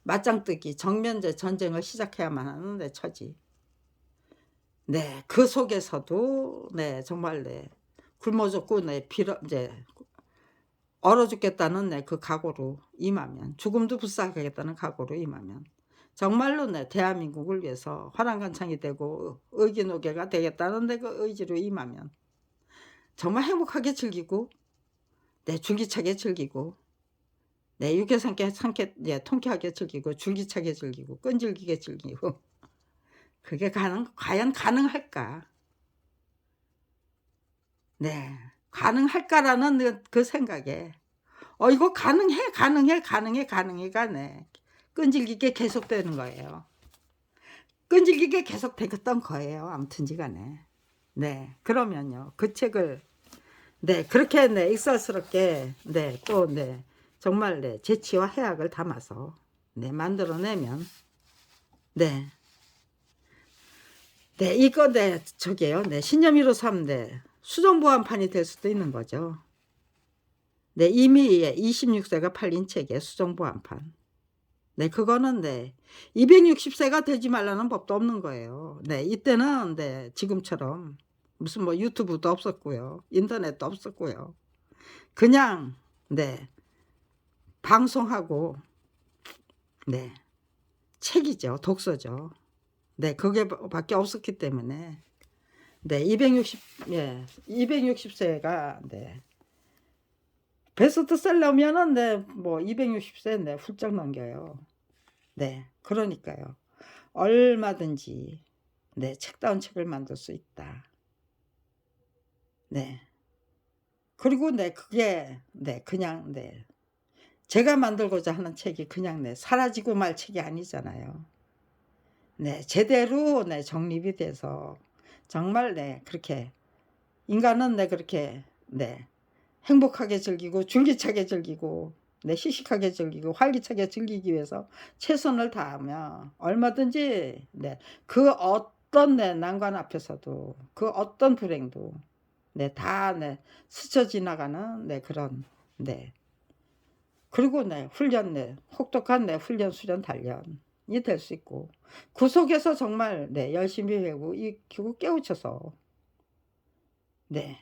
맞짱뜨기 정면제 전쟁을 시작해야만 하는 네 처지. 네. 그 속에서도 네 정말 네 굶어 죽고 네 빌어 인제 얼어 죽겠다는 네 그 각오로 임하면, 죽음도 불사하겠다는 각오로 임하면 정말로 네 대한민국을 위해서 화랑간창이 되고 의기노개가 되겠다는 네 그 의지로 임하면 정말 행복하게 즐기고 네 줄기차게 즐기고 네 유쾌 상쾌 예 통쾌하게 즐기고 줄기차게 즐기고 끈질기게 즐기고 그게 과연 가능할까? 네. 가능할까라는 그 생각에 이거 가능해, 가능해, 가능해, 가능해가 네 끈질기게 계속되는 거예요. 끈질기게 계속되었던 거예요, 아무튼지 간에. 네. 그러면요. 그 책을 네 그렇게 네 익살스럽게 네 또 네 정말 네 재치와 해학을 담아서 네 만들어 내면 네. 네 이거 네 저기요. 네 신념 153 네 수정보안판이 될 수도 있는 거죠. 네 이미 예 26 세가 팔린 책이에요, 수정보안판. 네 그거는 네 260 세가 되지 말라는 법도 없는 거예요. 네 이때는 네 지금처럼 무슨 뭐 유튜브도 없었고요. 인터넷도 없었고요. 그냥 네 방송하고 네 책이죠. 독서죠. 네 그게 밖에 없었기 때문에 네 260 예 260 세가 네 베스트셀러면은 네 뭐 260세 네 훌쩍 넘겨요. 네 그러니까요. 얼마든지 네 책다운 책을 만들 수 있다. 네. 그리고 네 그게 네 그냥 네 제가 만들고자 하는 책이 그냥 네 사라지고 말 책이 아니잖아요. 네 제대로 네 정립이 돼서 정말 네 그렇게 인간은 네 그렇게 네 행복하게 즐기고 줄기차게 즐기고 네 시식하게 즐기고 활기차게 즐기기 위해서 최선을 다하며 얼마든지 네 그 어떤 네 난관 앞에서도 그 어떤 불행도 네 다 네 스쳐 지나가는 네 그런 네 그리고 네 훈련 네 혹독한 네 훈련 수련 단련이 될 수 있고 그 속에서 정말 네 열심히 배우고 익히고 깨우쳐서 네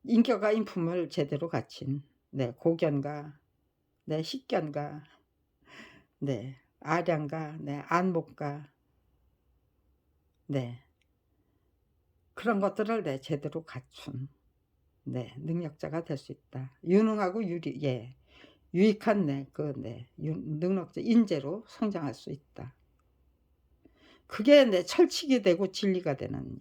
인격과 인품을 제대로 갖춘 네 고견과 네 식견과 네 아량과 네 안목과 네 그런 것들을 네 제대로 갖춘 네 능력자가 될 수 있다. 유능하고 유익한 네 그 네 능력자 인재로 성장할 수 있다. 그게 내 철칙이 되고 진리가 되는요.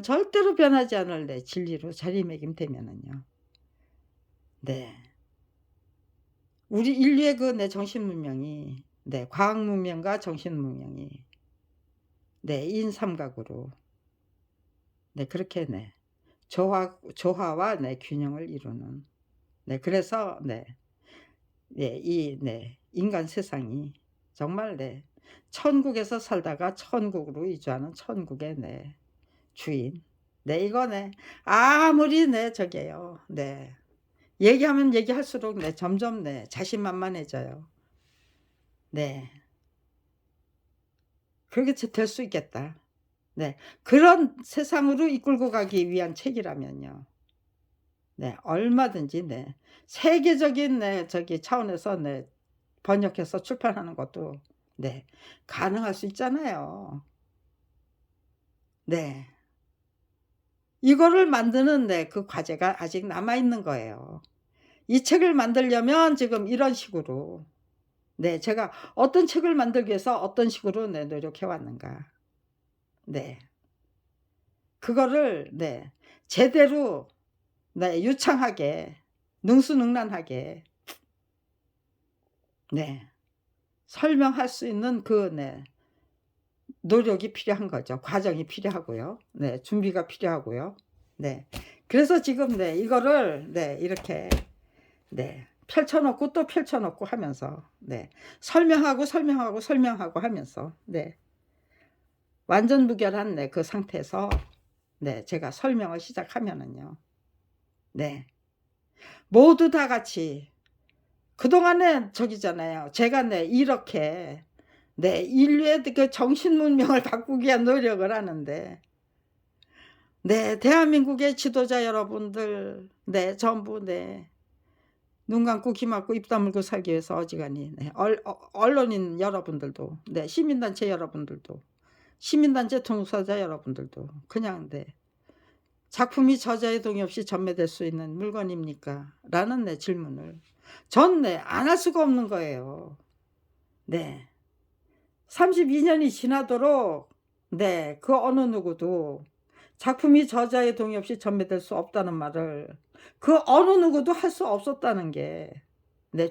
절대로 변하지 않을 내 진리로 자리매김되면은요. 네. 우리 인류의 그 내 정신 문명이 네 과학 문명과 정신 문명이 네 인삼각으로 네 그렇게 네 조화와 네 균형을 이루는 네 그래서 네 이 네 인간 세상이 정말 네 천국에서 살다가 천국으로 이주하는 천국의 네 주인. 네 이거 네 아무리 네 저기요. 네. 얘기하면 얘기할수록 네 점점 네 자신만만해져요. 네. 그렇게 될 수 있겠다. 네. 그런 세상으로 이끌고 가기 위한 책이라면요. 네. 얼마든지 네. 세계적인 네 저기 차원에서 네 번역해서 출판하는 것도 네 가능할 수 있잖아요. 네. 이거를 만드는 네 그 과제가 아직 남아 있는 거예요. 이 책을 만들려면 지금 이런 식으로 네 제가 어떤 책을 만들기 위해서 어떤 식으로 네 노력해 왔는가. 네. 그거를 네 제대로 네 유창하게 능수능란하게 네 설명할 수 있는 그 네 노력이 필요한 거죠. 과정이 필요하고요. 네 준비가 필요하고요. 네. 그래서 지금 네 이거를 네 이렇게 네 펼쳐 놓고 또 펼쳐 놓고 하면서 네 설명하고, 설명하고, 설명하고 하면서 네 완전 무결한 네 그 상태에서 네 제가 설명을 시작하면은요. 네. 모두 다 같이 그동안에 저기잖아요. 제가 네 이렇게 네 인류의 그 정신 문명을 바꾸기 위한 노력을 하는데 네 대한민국의 지도자 여러분들 네 전부 네 눈 감고 귀 막고 입 다물고 살기 위해서 어지간히 네 언론인 여러분들도 네 시민단체 여러분들도 시민단체 종사자 여러분들도 그냥 네 '작품이 저자의 동의 없이 전매될 수 있는 물건입니까?' 라는 네 질문을 전 네 안 할 수가 없는 거예요. 네. 32 년이 지나도록 네 그 어느 누구도 작품이 저자의 동의 없이 전매될 수 없다는 말을 그 어느 누구도 할 수 없었다는 게 네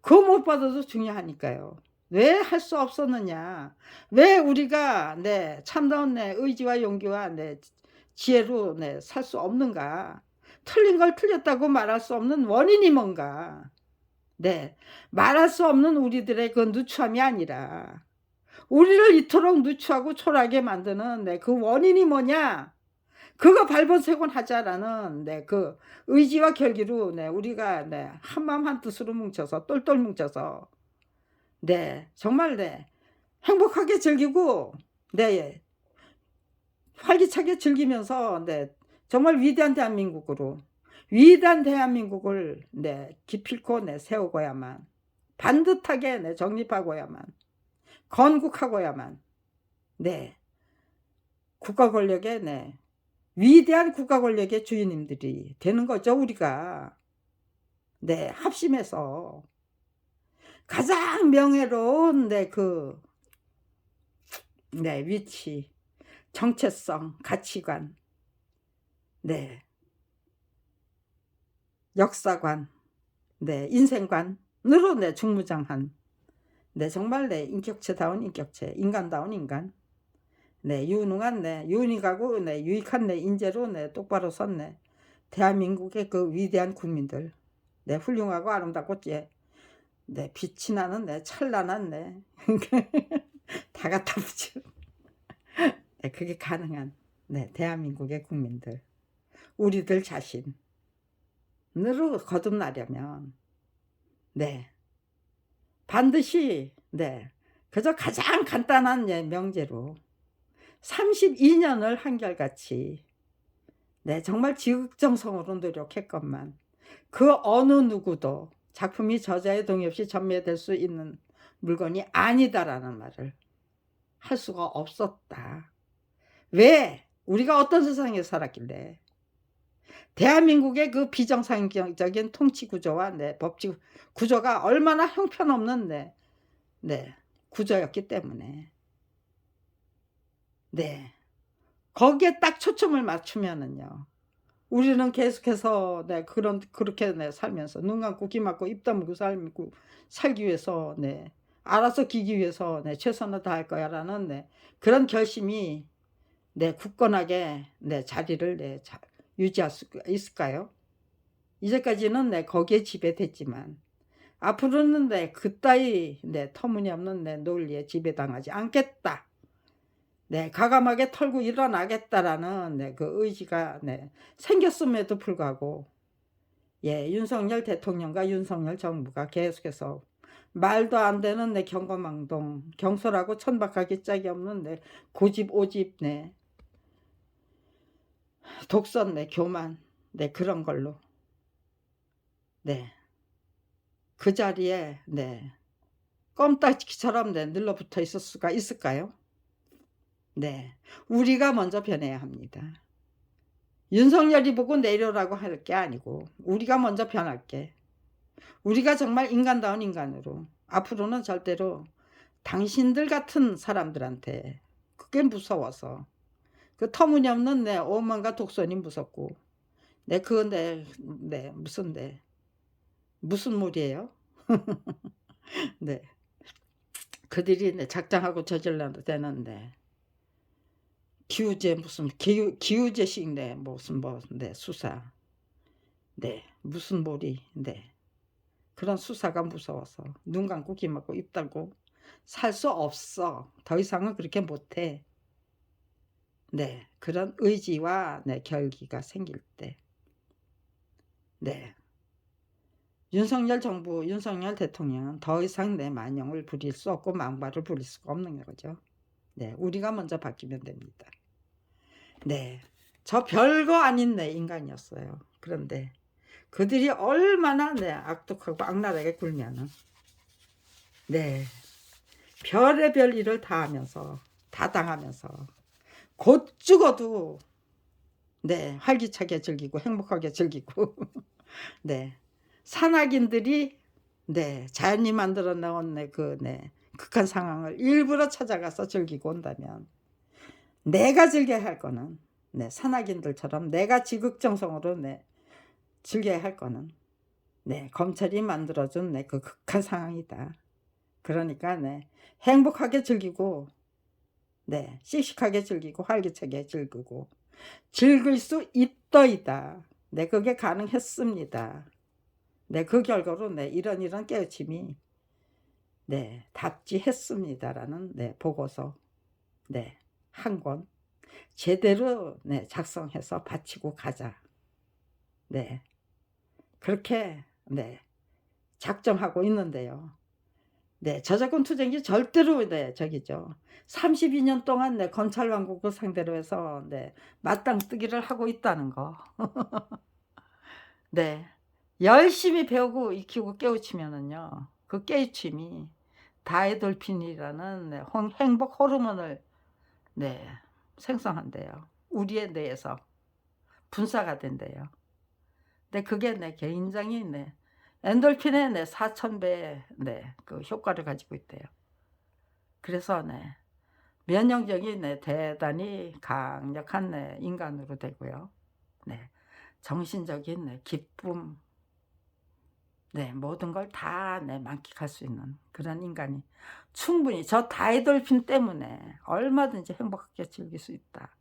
그 무엇보다도 중요하니까요. 왜 할 수 없었느냐. 왜 우리가 네 참다운 네 의지와 용기와 네 지혜로 네 살 수 없는가. 틀린 걸 틀렸다고 말할 수 없는 원인이 뭔가. 네. 말할 수 없는 우리들의 그 누추함이 아니라 우리를 이토록 누추하고 초라하게 만드는 네 그 원인이 뭐냐? 그거 발본색원하자라는 네 그 의지와 결기로 네 우리가 네 한마음 한뜻으로 뭉쳐서 똘똘 뭉쳐서 네 정말 네 행복하게 즐기고 네 활기차게 즐기면서 네 정말 위대한 대한민국을 네 기필코 네 세우고야만 반듯하게 네 정립하고야만 건국하고야만 네 국가 권력의 네 위대한 국가 권력의 주인님들이 되는 거죠 우리가. 네 합심해서 가장 명예로운 네 그 네 위치, 정체성, 가치관, 네 역사관, 네 인생관으로 네 중무장한 네 정말 네 인격체다운 인격체, 인간다운 인간, 네 유능한 네 유능하고 네 유익한 네 인재로 네 똑바로 선 네 대한민국의 그 위대한 국민들, 네 훌륭하고 아름답고 예 네 빛이 나는 네 찬란한 네 다 갖다 붙여 네 그게 가능한 네 대한민국의 국민들, 우리들 자신으로 거듭나려면 네 반드시 네 그저 가장 간단한 예 명제로 32 년을 한결같이 네 정말 지극정성으로 노력했건만 그 어느 누구도 작품이 저자의 동의 없이 전매될 수 있는 물건이 아니다라는 말을 할 수가 없었다. 왜? 우리가 어떤 세상에 살았길래 대한민국의 그 비정상적인 통치 구조와 네 법치 구조가 얼마나 형편없는 네 구조였기 때문에 네 거기에 딱 초점을 맞추면은요. 우리는 계속해서 네 그렇게 네 살면서 눈 감고 귀 막고 입 다물고 살고 살기 위해서 네 알아서 기기 위해서 네 '최선을 다할 거야.'라는 네 그런 결심이 네 굳건하게 네 자리를 네 유지할 수 있을까요? 이제까지는 네 거기에 지배됐지만 앞으로는 네 그따위 네 터무니없는 네 논리에 지배당하지 않겠다. 네 '과감하게 털고 일어나겠다.'라는 네 그 의지가 네 생겼음에도 불구하고 예 윤석열 대통령과 윤석열 정부가 계속해서 말도 안 되는 네 경거망동 경솔하고 천박하기 짝이 없는 네 고집 오집 네 독선 네 교만 네 그런 걸로 네 그 자리에 네 껌딱지처럼 네 늘러붙어 있을 수가 있을까요? 네. 우리가 먼저 변해야 합니다. 윤석열이 보고 내려라고 할 게 아니고 우리가 먼저 변할게. 우리가 정말 인간다운 인간으로 앞으로는 절대로 당신들 같은 사람들한테 그게 무서워서 그 터무니없는 내 오만과 독선이 무섭고 내 그거 내 무슨 무슨 물이에요? 네. 그들이 작정하고 저질러도 되는데 기우제 무슨 기우제식 무슨 수사 무슨 몰이 그런 수사가 무서워서 눈 감고 귀 막고 입 닫고 살 수 없어. 더 이상은 그렇게 못해. 그런 의지와 결기가 생길 때 네. 윤석열 정부, 윤석열 대통령은 더 이상 내 만영을 부릴 수 없고 망발을 부릴 수가 없는 거죠. 네. 우리가 먼저 바뀌면 됩니다. 네. 저 별거 아닌 내 인간이었어요. 그런데 그들이 얼마나 악독하고 악랄하게 굴면은 네. 별의별 일을 다 하면서 다 당하면서 곧 죽어도 네. 활기차게 즐기고 행복하게 즐기고 네. 산악인들이 네. 자연이 만들어 놓은 극한 상황을 일부러 찾아가서 즐기고 온다면 내가 즐겨야 할 거는 네. 산악인들처럼 내가 지극정성으로 즐겨야 할 거는 네. 검찰이 만들어준 그 극한 상황이다. 그러니까 행복하게 즐기고 네. 씩씩하게 즐기고 활기차게 즐기고 즐길 수 있더이다. 네. 그게 가능했습니다. 네. 그 결과로 이런 깨우침이 답지했습니다라는 보고서 한 권 제대로 작성해서 바치고 가자. 네. 그렇게 작정하고 있는데요. 네. 저작권 투쟁이 절대로 저기죠. 32년 동안 검찰 왕국을 상대로 해서 마땅뜨기를 하고 있다는 거. 네. 열심히 배우고 익히고 깨우치면은요. 그 깨우침이 다에돌핀이라는 행복 호르몬을 생성한대요. 우리에 대해서 분사가 된대요. 근데 그게 굉장히 엔돌핀의 4000배의 그 효과를 가지고 있대요. 그래서 면역력이 대단히 강력한 인간으로 되고요. 정신적인 기쁨 모든 걸 다 만끽할 수 있는 그런 인간이 충분히 저 다이돌핀 때문에 얼마든지 행복하게 즐길 수 있다.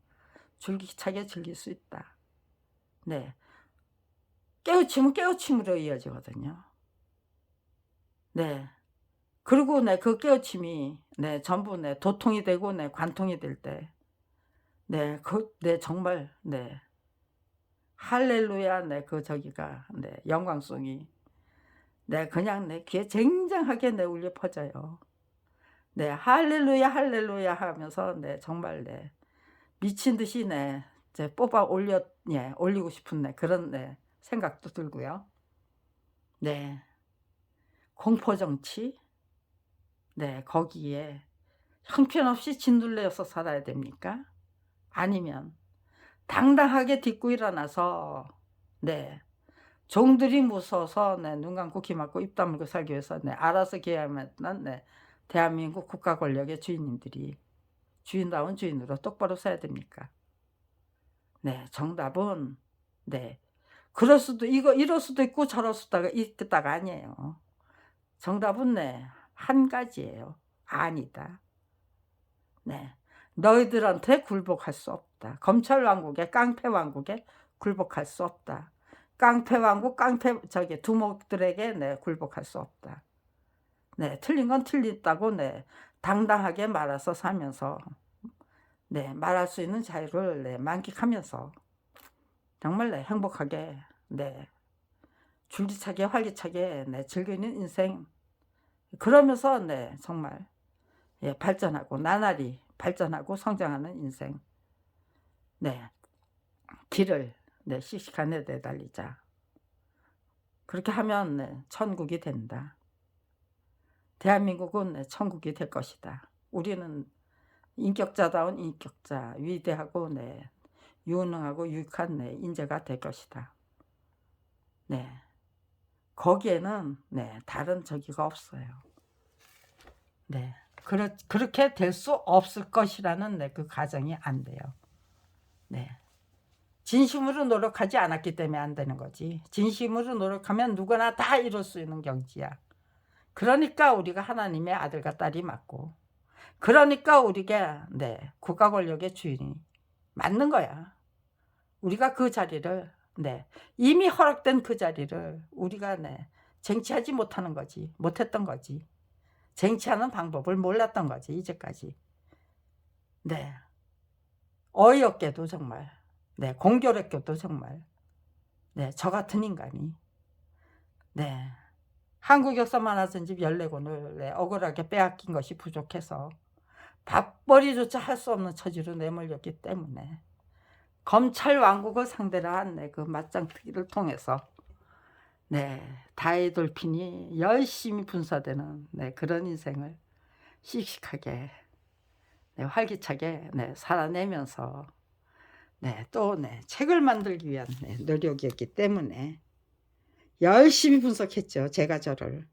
줄기차게 즐길 수 있다. 깨우침은 깨우침으로 이어지거든요. 그리고 그 깨우침이 전부 도통이 되고 관통이 될 때 정말 할렐루야 그 저기가 영광송이 그냥 귀에 쟁쟁하게 올려 퍼져요. 할렐루야 할렐루야 하면서 정말 미친 듯이 뽑아 올리고 싶은 그런 생각도 들고요. 공포 정치 거기에 형편없이 짓눌려서 살아야 됩니까? 아니면 당당하게 딛고 일어나서 종들이 무서워서 눈 감고 귀 막고 입 다물고 살기 위해서 알아서 기야만 대한민국 국가 권력의 주인님들이 주인다운 주인으로 똑바로 서야 됩니까? 정답은 그럴 수도 이럴 수도 있고 저럴 수도 있다가 아니에요. 정답은 한 가지예요. 아니다. 너희들한테 굴복할 수 없다. 검찰 왕국에 깡패 왕국에 굴복할 수 없다. 깡패 왕국 깡패 두목들에게 굴복할 수 없다. 틀린 건 틀렸다고 당당하게 말아서 사면서 말할 수 있는 자유를 만끽하면서 정말 행복하게 줄기차게 활기차게 즐기는 인생 그러면서 정말 발전하고 나날이 발전하고 성장하는 인생 길을 씩씩하게 내달리자. 그렇게 하면 천국이 된다. 대한민국은 천국이 될 것이다. 우리는 인격자다운 인격자, 위대하고 유능하고 유익한 인재가 될 것이다. 거기에는 다른 저기가 없어요. 그렇게 될 수 없을 것이라는 그 가정이 안 돼요. 진심으로 노력하지 않았기 때문에 안 되는 거지. 진심으로 노력하면 누구나 다 이룰 수 있는 경지야. 그러니까 우리가 하나님의 아들과 딸이 맞고 그러니까 우리가 국가 권력의 주인이 맞는 거야. 우리가 그 자리를 이미 허락된 그 자리를 우리가 쟁취하지 못하는 거지. 못했던 거지. 쟁취하는 방법을 몰랐던 거지. 이제까지. 어이없게도 정말 공교롭게도 정말 네, 저 같은 인간이 네, 한국 역사만 하던 집 14권을 네, 억울하게 빼앗긴 것이 부족해서 밥벌이조차 할 수 없는 처지로 내몰렸기 때문에 검찰 왕국을 상대로 한 네, 그 맞짱뜨기를 통해서 네, 다의 돌핀이 열심히 분사되는 네, 그런 인생을 씩씩하게 네, 활기차게 네, 살아내면서 네, 또 네, 책을 만들기 위한 네, 노력이었기 때문에 열심히 분석했죠. 제가 저를.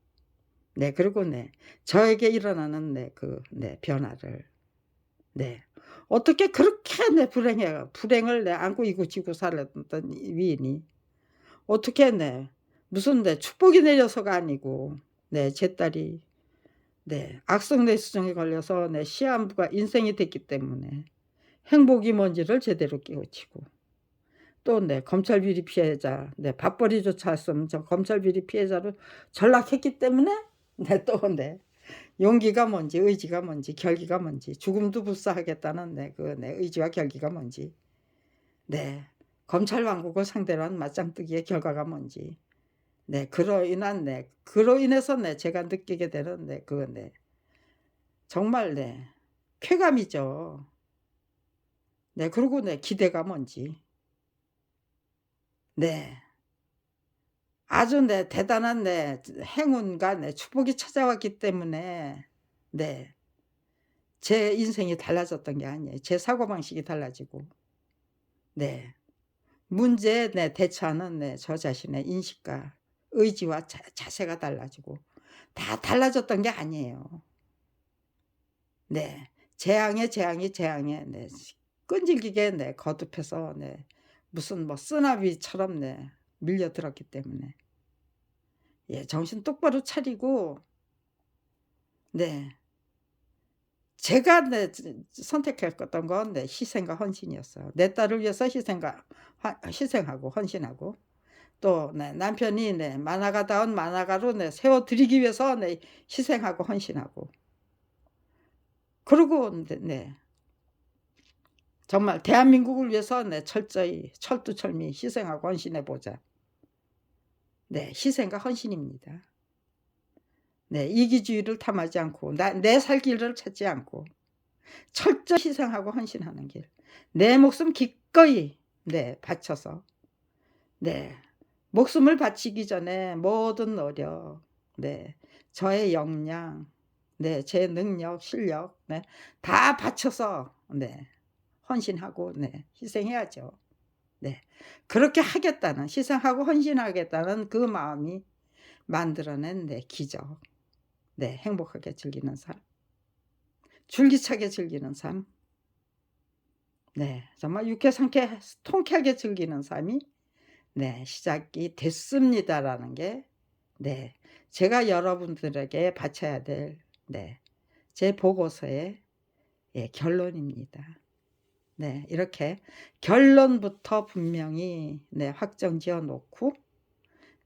네, 그리고 네, 저에게 일어나는 네, 그 네, 변화를 네, 어떻게 그렇게 내 불행을 내 안고 이고지고 살았던 위인이 어떻게 네, 무슨 네, 축복이 내려서가 아니고 네, 제 딸이 네, 악성 뇌수정에 걸려서 네, 시한부가 인생이 됐기 때문에 행복이 뭔지를 제대로 깨우치고 또 네, 검찰 비리 피해자 네, 밥벌이조차 할 수 없는 저 검찰 비리 피해자로 전락했기 때문에 네, 또 네, 용기가 뭔지 의지가 뭔지 결기가 뭔지 죽음도 불사하겠다는 네, 그 네, 의지와 결기가 뭔지 네, 검찰 왕국을 상대로 한 맞짱뜨기의 결과가 뭔지 네, 그로 인해서 네, 제가 느끼게 되는 네, 그 네, 정말 네, 쾌감이죠. 네, 그리고 네, 기대가 뭔지 네, 아주 네, 대단한 네, 행운과 네, 축복이 찾아왔기 때문에 네, 제 인생이 달라졌던 게 아니에요. 제 사고방식이 달라지고 네, 문제에 네, 대처하는 네, 저 자신의 인식과 의지와 자세가 달라지고 다 달라졌던 게 아니에요. 네, 재앙에 네, 끈질기게 네, 거듭해서 네, 무슨 뭐 쓰나미처럼 네, 밀려들었기 때문에 예, 정신 똑바로 차리고 네, 제가 네, 선택했던 건 네, 희생과 헌신이었어요. 내 딸을 위해서 희생하고 헌신하고 또 네, 남편이 네, 만화가다운 만화가로 네, 세워드리기 위해서 네, 희생하고 헌신하고 그리고 네, 정말 대한민국을 위해서 네, 철저히 철두철미 희생하고 헌신해보자. 네, 희생과 헌신입니다. 네, 이기주의를 탐하지 않고 내 살 길을 찾지 않고 철저히 희생하고 헌신하는 길. 내 목숨 기꺼이 네, 바쳐서 네, 목숨을 바치기 전에 모든 노력, 네, 저의 역량, 네, 제 능력, 실력, 네, 다 바쳐서 네, 헌신하고 네, 희생해야죠. 네, 그렇게 하겠다는 희생하고 헌신하겠다는 그 마음이 만들어낸 네, 기적. 네, 행복하게 즐기는 삶, 줄기차게 즐기는 삶. 네, 정말 유쾌 상쾌 통쾌하게 즐기는 삶이 네, 시작이 됐습니다라는 게 네, 제가 여러분들에게 바쳐야 될 네, 제 보고서의 예, 결론입니다. 네, 이렇게 결론부터 분명히 네, 확정지어 놓고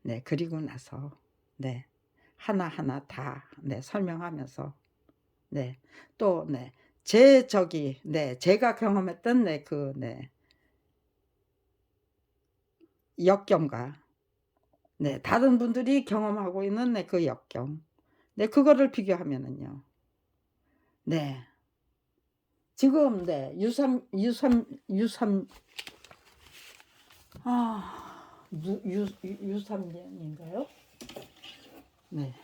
네, 그리고 나서 네, 하나하나 다 네, 설명하면서 네, 또 네, 제가 경험했던 네, 그 네, 역경과 네, 다른 분들이 경험하고 있는 네, 그 역경. 네, 그거를 비교하면은요. 네. 지금 네, 유삼년인가요? 네.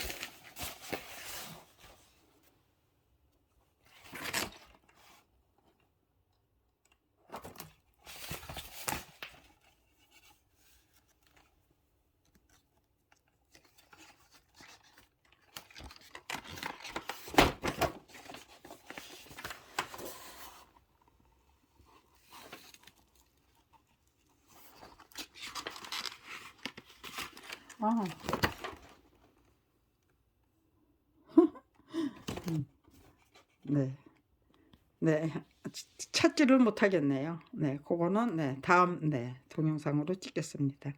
아. 네. 네. 찾지를 못하겠네요. 네. 그거는 네, 다음 네, 동영상으로 찍겠습니다.